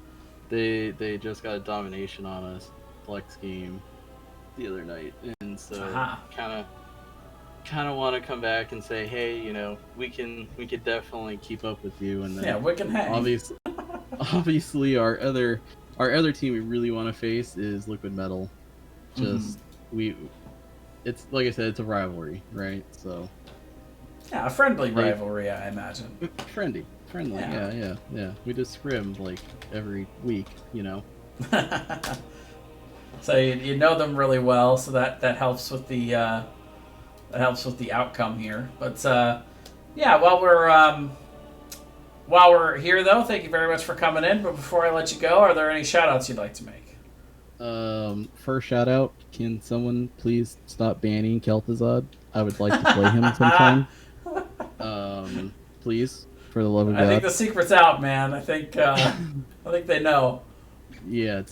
They just got a domination on us flex game the other night, and so kind of want to come back and say, hey, we could definitely keep up with you, and then we can hang. Obviously our other team we really want to face is Liquid Metal. It's like I said, it's a rivalry, right? So a friendly rivalry, I imagine. Friendly. Yeah. We just scrim like every week, So you know them really well, so that helps with the outcome here. But while we're here though, thank you very much for coming in. But before I let you go, are there any shout outs you'd like to make? First shout out, can someone please stop banning Kel'Thuzad? I would like to play him sometime. Please, for the love of God. I think the secret's out, man. I think they know. Yeah,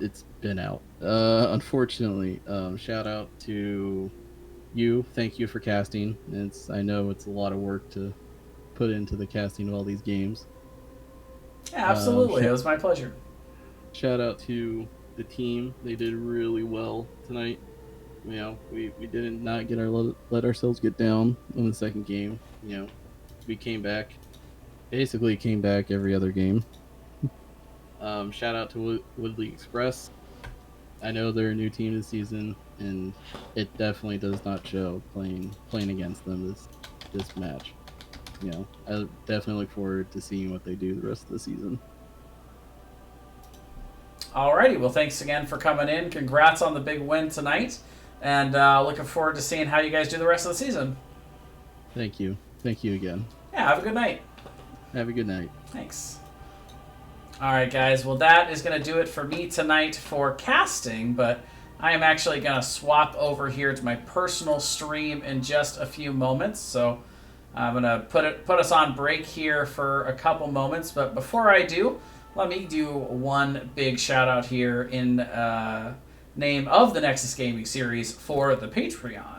it's been out. Unfortunately, shout out to you. Thank you for casting. I know it's a lot of work to put into the casting of all these games. Yeah, absolutely. It was my pleasure. Shout out to the team. They did really well tonight. You know, we didn't not get let ourselves get down in the second game. You know, we basically came back every other game. Shout out to Woodley Express. I know they're a new team this season, and it definitely does not show playing against them this match. You know, I definitely look forward to seeing what they do the rest of the season. Alrighty, well, thanks again for coming in. Congrats on the big win tonight, and looking forward to seeing how you guys do the rest of the season. Thank you again. Yeah, have a good night. Have a good night. Thanks. Alright, guys, well, that is going to do it for me tonight for casting, but I am actually going to swap over here to my personal stream in just a few moments, so I'm going to put us on break here for a couple moments, but before I do, let me do one big shout out here in name of the Nexus Gaming series for the Patreon.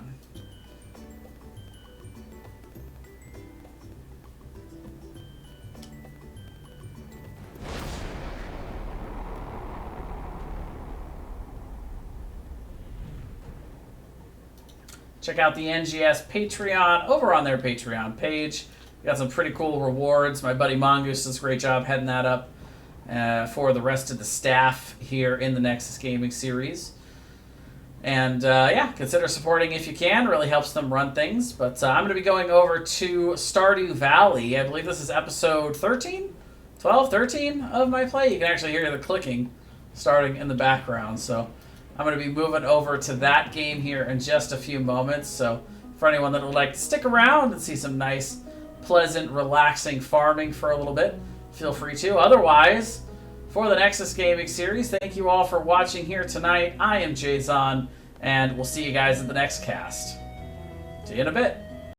Check out the NGS Patreon over on their Patreon page. We got some pretty cool rewards. My buddy Mongoose does a great job heading that up for the rest of the staff here in the Nexus Gaming series. And yeah, consider supporting if you can. It really helps them run things. But I'm going to be going over to Stardew Valley. I believe this is episode 13? 12, 13 of my play. You can actually hear the clicking starting in the background. So I'm going to be moving over to that game here in just a few moments. So for anyone that would like to stick around and see some nice, pleasant, relaxing farming for a little bit, feel free to. Otherwise, for the Nexus Gaming series, thank you all for watching here tonight. I am Jason, and we'll see you guys in the next cast. See you in a bit.